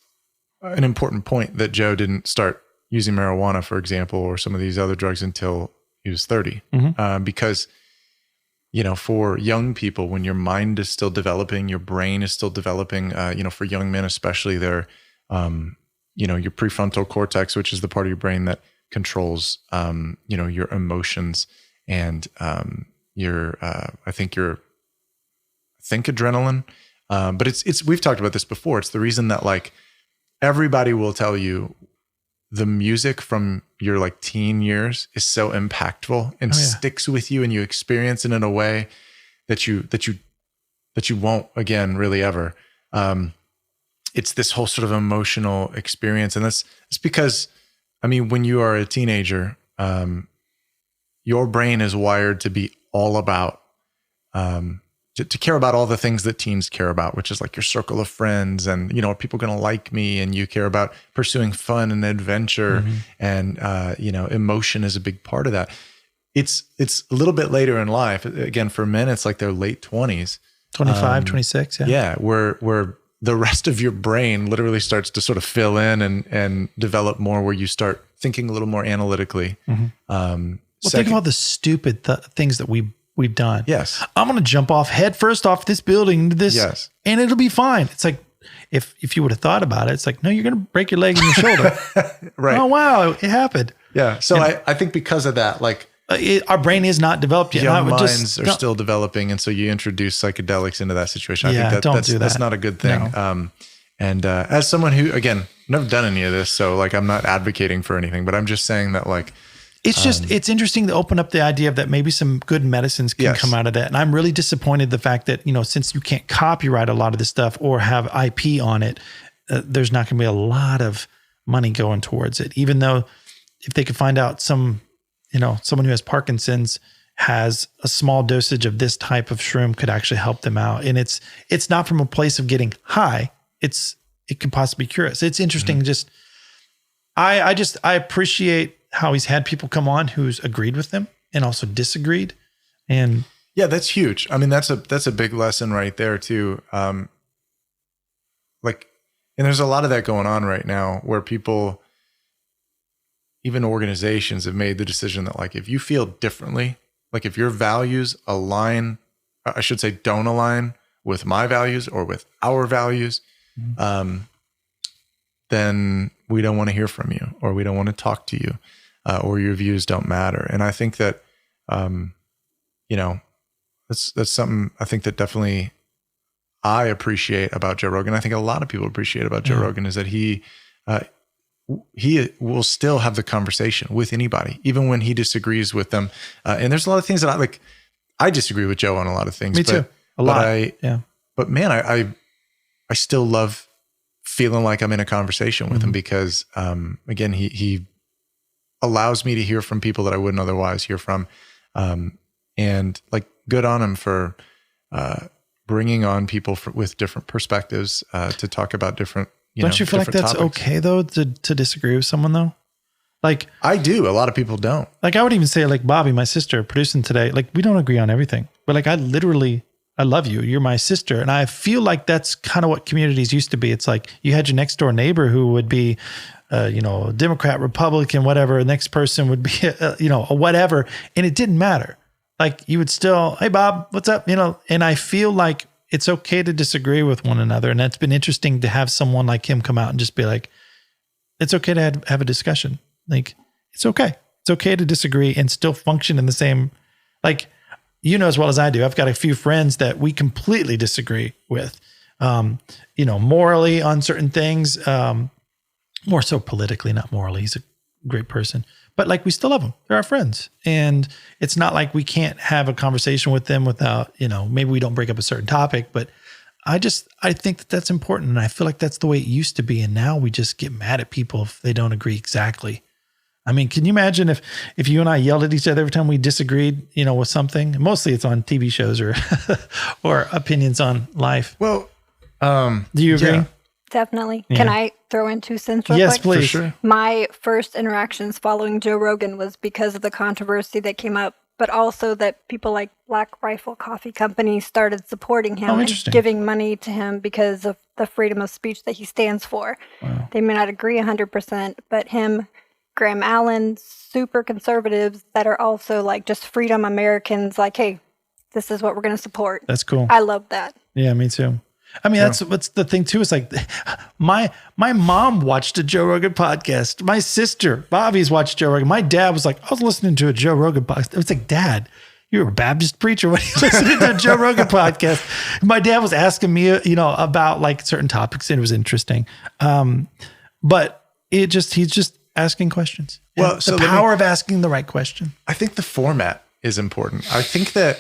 an important point that Joe didn't start using marijuana, for example, or some of these other drugs until he was 30. Because, for young people, when your mind is still developing, your brain is still developing, for young men especially, your prefrontal cortex, which is the part of your brain that controls, your emotions and I think adrenaline. But it's we've talked about this before. It's the reason that like everybody will tell you the music from your like teen years is so impactful and sticks with you, and you experience it in a way that you won't again really ever. It's this whole sort of emotional experience, and it's because, I mean, when you are a teenager, your brain is wired to be all about to care about all the things that teens care about, which is like your circle of friends and, are people going to like me? And you care about pursuing fun and adventure and, emotion is a big part of that. It's a little bit later in life. Again, for men, it's like their late 20s, 25, 26. Yeah. Yeah. Where the rest of your brain literally starts to sort of fill in and develop more, where you start thinking a little more analytically. Think about the stupid things that we've done. Yes. I'm going to jump off head first off this building into this, and it'll be fine. It's like, if you would have thought about it, it's like, no, you're going to break your leg and your shoulder. Right. Oh, wow. It happened. Yeah. So I think because of that, like our brain is not developed yet. Young minds are still developing. And so you introduce psychedelics into that situation. I think that's not a good thing. No. As someone who, again, never done any of this, so like, I'm not advocating for anything, but I'm just saying that like, it's interesting to open up the idea of that maybe some good medicines can come out of that. And I'm really disappointed the fact that, since you can't copyright a lot of this stuff or have IP on it, there's not going to be a lot of money going towards it. Even though if they could find out someone who has Parkinson's has a small dosage of this type of shroom could actually help them out. And it's not from a place of getting high. It could possibly cure us. It's interesting. I appreciate how he's had people come on who's agreed with them and also disagreed. And yeah, that's huge. I mean, that's a big lesson right there too. And there's a lot of that going on right now where people, even organizations, have made the decision that like, if you feel differently, like if your values don't align with my values or with our values, then we don't want to hear from you, or we don't want to talk to you, or your views don't matter. And I think that, that's something I think that definitely I appreciate about Joe Rogan. I think a lot of people appreciate about Joe Rogan is that he will still have the conversation with anybody, even when he disagrees with them. And there's a lot of things that I disagree with Joe on a lot of things. Me too. A lot. But man, I still love feeling like I'm in a conversation with him because, again, he allows me to hear from people that I wouldn't otherwise hear from. And like, good on him for bringing on people with different perspectives to talk about different, don't you feel like that's topics. Okay though, to disagree with someone though? Like I do. A lot of people don't. Like I would even say like Bobby, my sister, producing today, like we don't agree on everything, but like I love you. You're my sister. And I feel like that's kind of what communities used to be. It's like you had your next door neighbor who would be, Democrat, Republican, whatever. The next person would be, a whatever. And it didn't matter. Like you would still, hey, Bob, what's up? And I feel like it's okay to disagree with one another. And that's been interesting to have someone like him come out and just be like, it's okay to have a discussion. Like, it's okay. It's okay to disagree and still function in the same, like, as well as I do, I've got a few friends that we completely disagree with, morally on certain things, more so politically, not morally. He's a great person, but like we still love them. They're our friends. And it's not like we can't have a conversation with them without, maybe we don't break up a certain topic, but I think that that's important. And I feel like that's the way it used to be. And now we just get mad at people if they don't agree exactly. I mean, can you imagine if you and I yelled at each other every time we disagreed, with something? Mostly it's on TV shows or or opinions on life. Well, do you agree? Yeah. Definitely. Yeah. Can I throw in 2 cents real Yes, quick? please. For sure. My first interactions following Joe Rogan was because of the controversy that came up, but also that people like Black Rifle Coffee Company started supporting him and interesting. giving money to him because of the freedom of speech that he stands for. Wow. They may not agree 100%, but him, Graham Allen, super conservatives that are also like just freedom Americans, like, hey, this is what we're going to support. That's cool. I love that. Yeah, me too. I mean, that's what's the thing too. Is like my mom watched a Joe Rogan podcast. My sister Bobby's watched Joe Rogan. My dad was like, I was listening to a Joe Rogan podcast. It was like, Dad, you're a Baptist preacher. What are you listening to a Joe Rogan podcast? My dad was asking me, about like certain topics, and it was interesting. But he's just asking questions. Well, And so the let me- power of asking the right question. I think the format is important. I think that,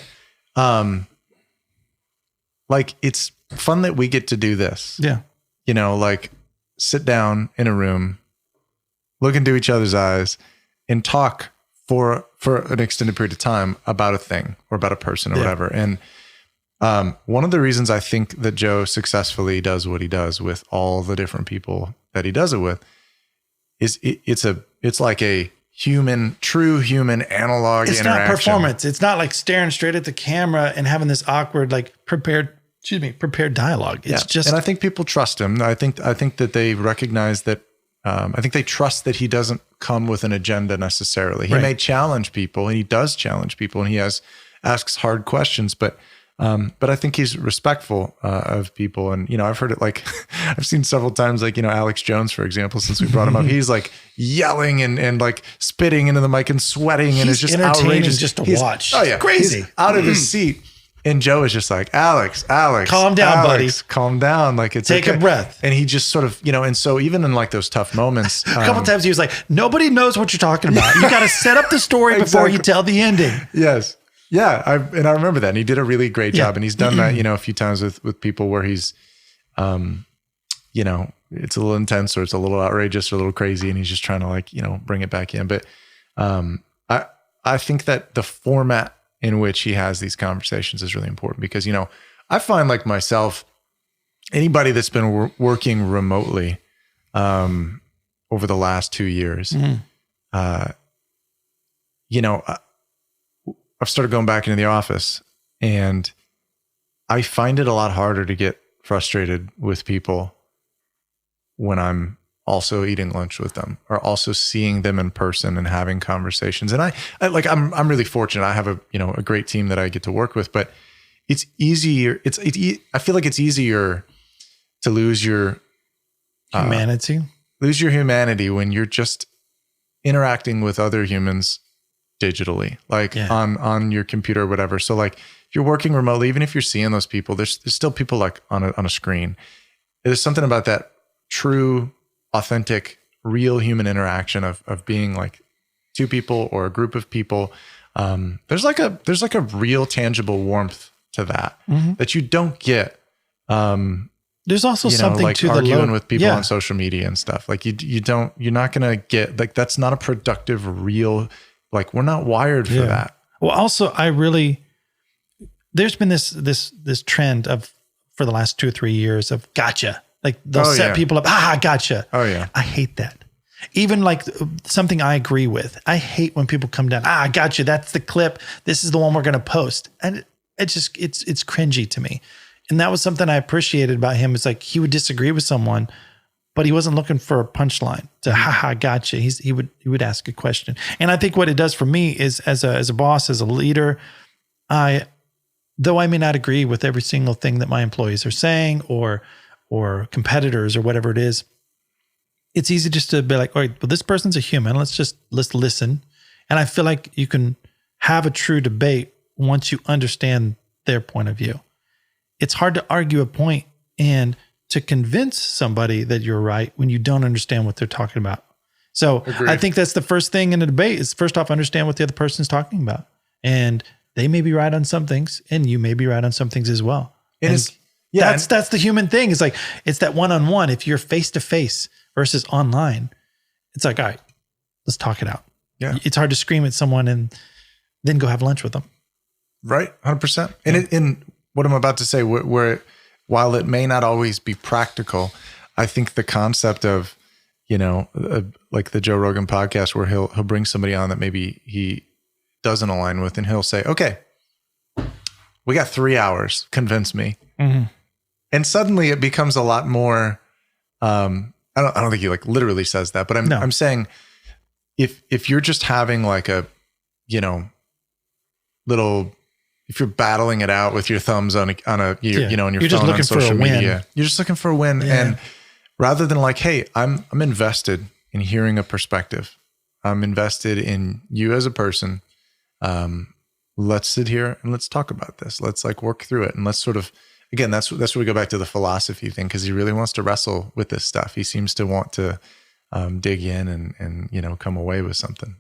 like, it's fun that we get to do this. Yeah. Like sit down in a room, look into each other's eyes, and talk for an extended period of time about a thing or about a person or whatever. And one of the reasons I think that Joe successfully does what he does with all the different people that he does it with is it's like a true human analog It's interaction. not performance. It's not like staring straight at the camera and having this awkward, like prepared dialogue. It's just, and I think people trust him. I think that they recognize that. I think they trust that he doesn't come with an agenda necessarily. He Right. may challenge people, and he does challenge people, and he asks hard questions, but I think he's respectful of people. And I've heard it like I've seen several times, like Alex Jones, for example, since we brought him up, he's like yelling and like spitting into the mic and sweating, and it's just entertaining outrageous just to He's- watch. Oh yeah, Crazy. He's out of his seat. And Joe is just like, Alex, Calm down, buddy. Calm down. Like it's Take a okay. breath. And he just sort of, and so even in like those tough moments, a couple times he was like, nobody knows what you're talking about. You got to set up the story before you tell the ending. Yes. Yeah. I remember that. And he did a really great job. And he's done that, a few times with people where he's, it's a little intense or it's a little outrageous or a little crazy. And he's just trying to like, bring it back in. But I think that the format in which he has these conversations is really important because, I find like myself, anybody that's been working remotely over the last 2 years, I've started going back into the office, and I find it a lot harder to get frustrated with people when I'm also eating lunch with them or also seeing them in person and having conversations. And I'm really fortunate. I have a great team that I get to work with, but it's easier. I feel like it's easier to lose your Humanity. when you're just interacting with other humans digitally, like on your computer or whatever. So like if you're working remotely, even if you're seeing those people, there's still people like on a screen. There's something about that true, authentic, real human interaction of being like two people or a group of people. There's like a real tangible warmth to that that you don't get. There's also something like to arguing with people on social media and stuff. Like you're not going to get like, that's not a productive, real, like we're not wired for that. Well, also there's been this trend for the last 2 or 3 years of gotcha. Like they'll set people up. Gotcha. Oh yeah. I hate that. Even like something I agree with. I hate when people come down. Gotcha. That's the clip. This is the one we're going to post. And it's cringy to me. And that was something I appreciated about him. It's like he would disagree with someone, but he wasn't looking for a punchline to gotcha. He would ask a question. And I think what it does for me is as a boss, as a leader, though I may not agree with every single thing that my employees are saying or competitors or whatever it is, it's easy just to be like, all right, well, this person's a human. Let's listen. And I feel like you can have a true debate once you understand their point of view. It's hard to argue a point and to convince somebody that you're right when you don't understand what they're talking about. So Agreed. I think that's the first thing in a debate is first off, understand what the other person's talking about. And they may be right on some things and you may be right on some things as well. And that's the human thing. It's like, it's that one-on-one. If you're face-to-face versus online, it's like, all right, Let's talk it out. Yeah. It's hard to scream at someone and then go have lunch with them. Right. 100%. And in what I'm about to say, where while it may not always be practical, I think the concept of, like the Joe Rogan podcast where he'll bring somebody on that maybe he doesn't align with, and he'll say, okay, we got 3 hours, convince me. Mm-hmm. And suddenly it becomes a lot more, I don't think he like literally says that, but I'm saying if you're just having like a, little, if you're battling it out with your thumbs on your on your you're phone on social media, win. You're just looking for a win. Yeah. And rather than like, hey, I'm invested in hearing a perspective. I'm invested in you as a person. Let's sit here and let's talk about this. Let's like work through it. And let's sort of, again, that's where we go back to the philosophy thing. Cause he really wants to wrestle with this stuff. He seems to want to, dig in and come away with something.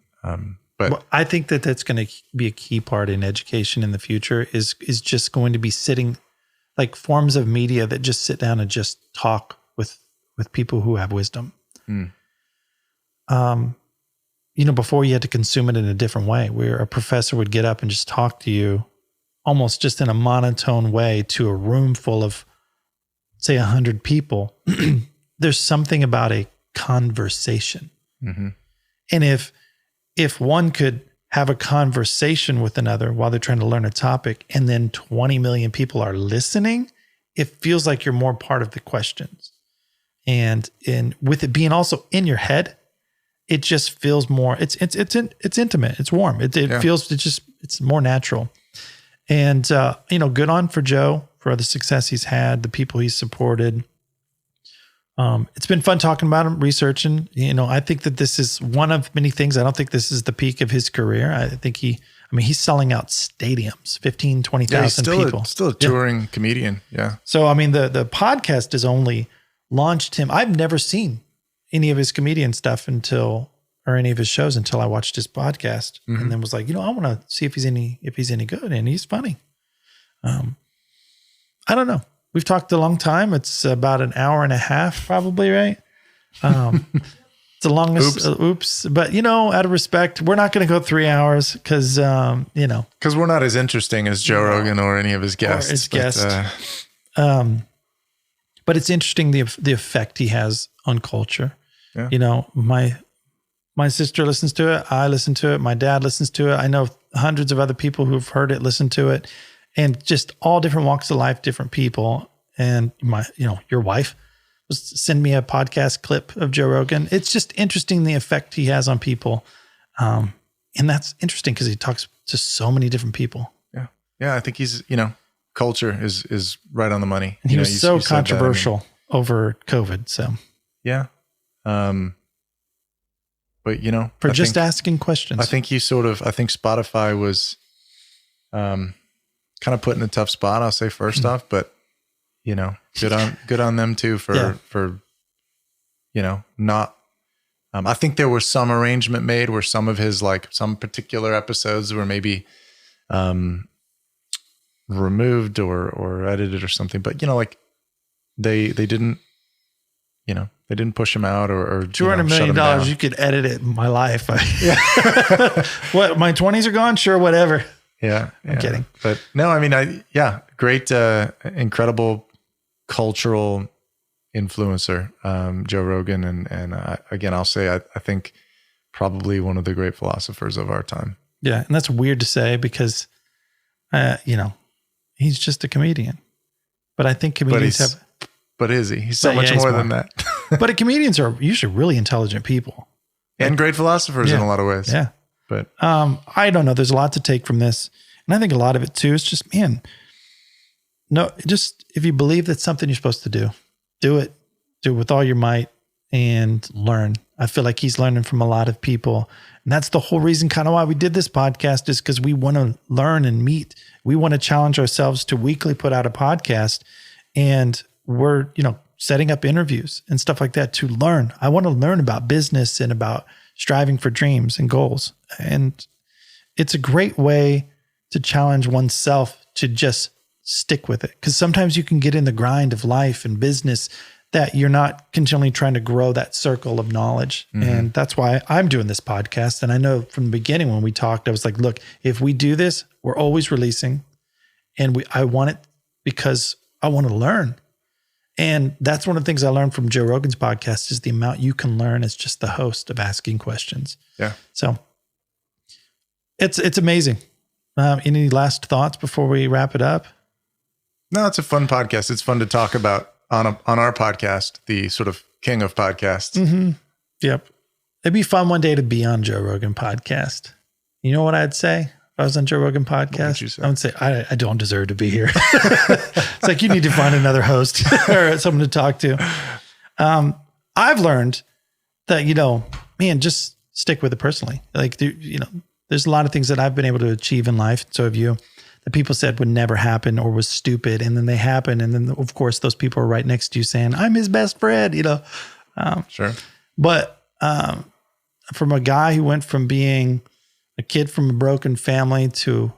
But I think that that's going to be a key part in education in the future is just going to be sitting like forms of media that just sit down and just talk with people who have wisdom. Before you had to consume it in a different way, where a professor would get up and just talk to you almost just in a monotone way to a room full of, say, 100 people. There's something about a conversation. Mm-hmm. And if one could have a conversation with another while they're trying to learn a topic, and then 20 million people are listening, it feels like you're more part of the questions. And with it being also in your head, it just feels more, it's intimate. It's warm. It feels, it's more natural. And, good on for Joe for the success he's had, the people he's supported. It's been fun talking about him, researching. I think that this is one of many things. I don't think this is the peak of his career. I think he's selling out stadiums, 15, 20,000 people. Still a touring comedian. Yeah. So, the podcast has only launched him. I've never seen any of his comedian stuff or any of his shows until I watched his podcast, mm-hmm. and then was like, I want to see if he's any good, and he's funny. I don't know. We've talked a long time. It's about an hour and a half, probably, right? It's the longest. Oops. But out of respect, we're not going to go 3 hours because because we're not as interesting as Joe Rogan or any of his guests. But it's interesting the effect he has on culture. Yeah. My sister listens to it. I listen to it. My dad listens to it. I know hundreds of other people who've heard it, listen to it, and just all different walks of life, different people. And your wife send me a podcast clip of Joe Rogan. It's just interesting the effect he has on people. And that's interesting because he talks to so many different people. Yeah. Yeah. I think he's, culture is right on the money. And he was so controversial over COVID. So yeah. But asking questions, I think Spotify was, kind of put in a tough spot. I'll say first off, but good on them too for not, I think there was some arrangement made where some of his, like some particular episodes were maybe, removed or edited or something, but they didn't push him out or $200 million. You could edit it in my life. What, my 20s are gone? Sure. Whatever. Yeah. I'm kidding. But no, great, incredible cultural influencer, Joe Rogan. And again, I'll say, I think probably one of the great philosophers of our time. Yeah. And that's weird to say because, he's just a comedian, but I think comedians but is he? He's so much more than that. But comedians are usually really intelligent people. And great philosophers in a lot of ways. Yeah. But I don't know. There's a lot to take from this. And I think a lot of it too is just, just if you believe that's something you're supposed to do, do it with all your might and learn. I feel like he's learning from a lot of people. And that's the whole reason kind of why we did this podcast is because we want to learn and meet. We want to challenge ourselves to weekly put out a podcast. And we're, setting up interviews and stuff like that to learn. I want to learn about business and about striving for dreams and goals. And it's a great way to challenge oneself to just stick with it. Because sometimes you can get in the grind of life and business that you're not continually trying to grow that circle of knowledge. And that's why I'm doing this podcast. And I know from the beginning when we talked, I was like, look, if we do this, we're always releasing, and I want it because I want to learn. And that's one of the things I learned from Joe Rogan's podcast is the amount you can learn as just the host of asking questions. Yeah. So it's amazing. Any last thoughts before we wrap it up? No, it's a fun podcast. It's fun to talk about on our podcast, the sort of king of podcasts. Yep. It'd be fun one day to be on Joe Rogan podcast. You know what I'd say if I was on Joe Rogan podcast? I would say, I don't deserve to be here. It's like, you need to find another host or someone to talk to. I've learned that, man, just stick with it personally. Like, there's a lot of things that I've been able to achieve in life. So have you, that people said would never happen or was stupid. And then they happen. And then of course, those people are right next to you saying, I'm his best friend, Sure. But from a guy who went from being a kid from a broken family to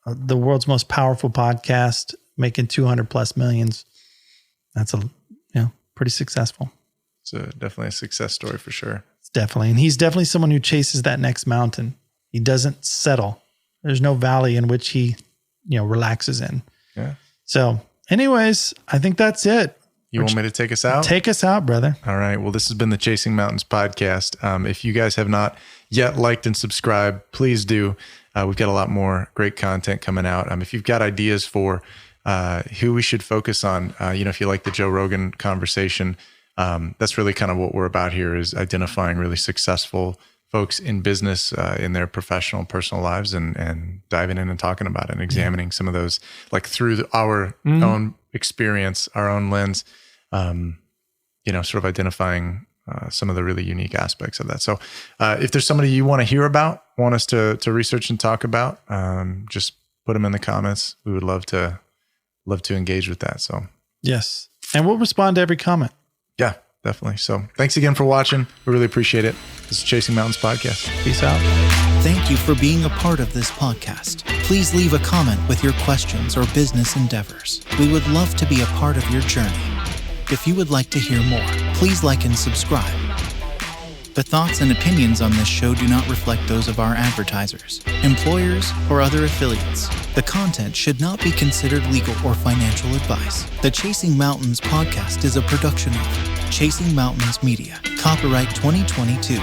the world's most powerful podcast, making 200 plus millions, that's pretty successful. It's definitely a success story for sure. It's definitely. And he's definitely someone who chases that next mountain. He doesn't settle. There's no valley in which he, relaxes in. Yeah. So anyways, I think that's it. You want me to take us out? Take us out, brother. All right. Well, this has been the Chasing Mountains podcast. If you guys have not yet liked and subscribed, please do. We've got a lot more great content coming out. If you've got ideas for who we should focus on, if you like the Joe Rogan conversation, that's really kind of what we're about here, is identifying really successful folks in business, in their professional, personal lives, and diving in and talking about it and examining some of those, like through our own experience, our own lens, sort of identifying some of the really unique aspects of that. So if there's somebody you want to hear about, want us to research and talk about, just put them in the comments. We would love to engage with that. So yes. And we'll respond to every comment. Yeah, definitely. So thanks again for watching. We really appreciate it. This is Chasing Mountains Podcast. Peace out. Thank you for being a part of this podcast. Please leave a comment with your questions or business endeavors. We would love to be a part of your journey. If you would like to hear more, please like and subscribe. The thoughts and opinions on this show do not reflect those of our advertisers, employers, or other affiliates. The content should not be considered legal or financial advice. The Chasing Mountains podcast is a production of Chasing Mountains Media. Copyright 2022.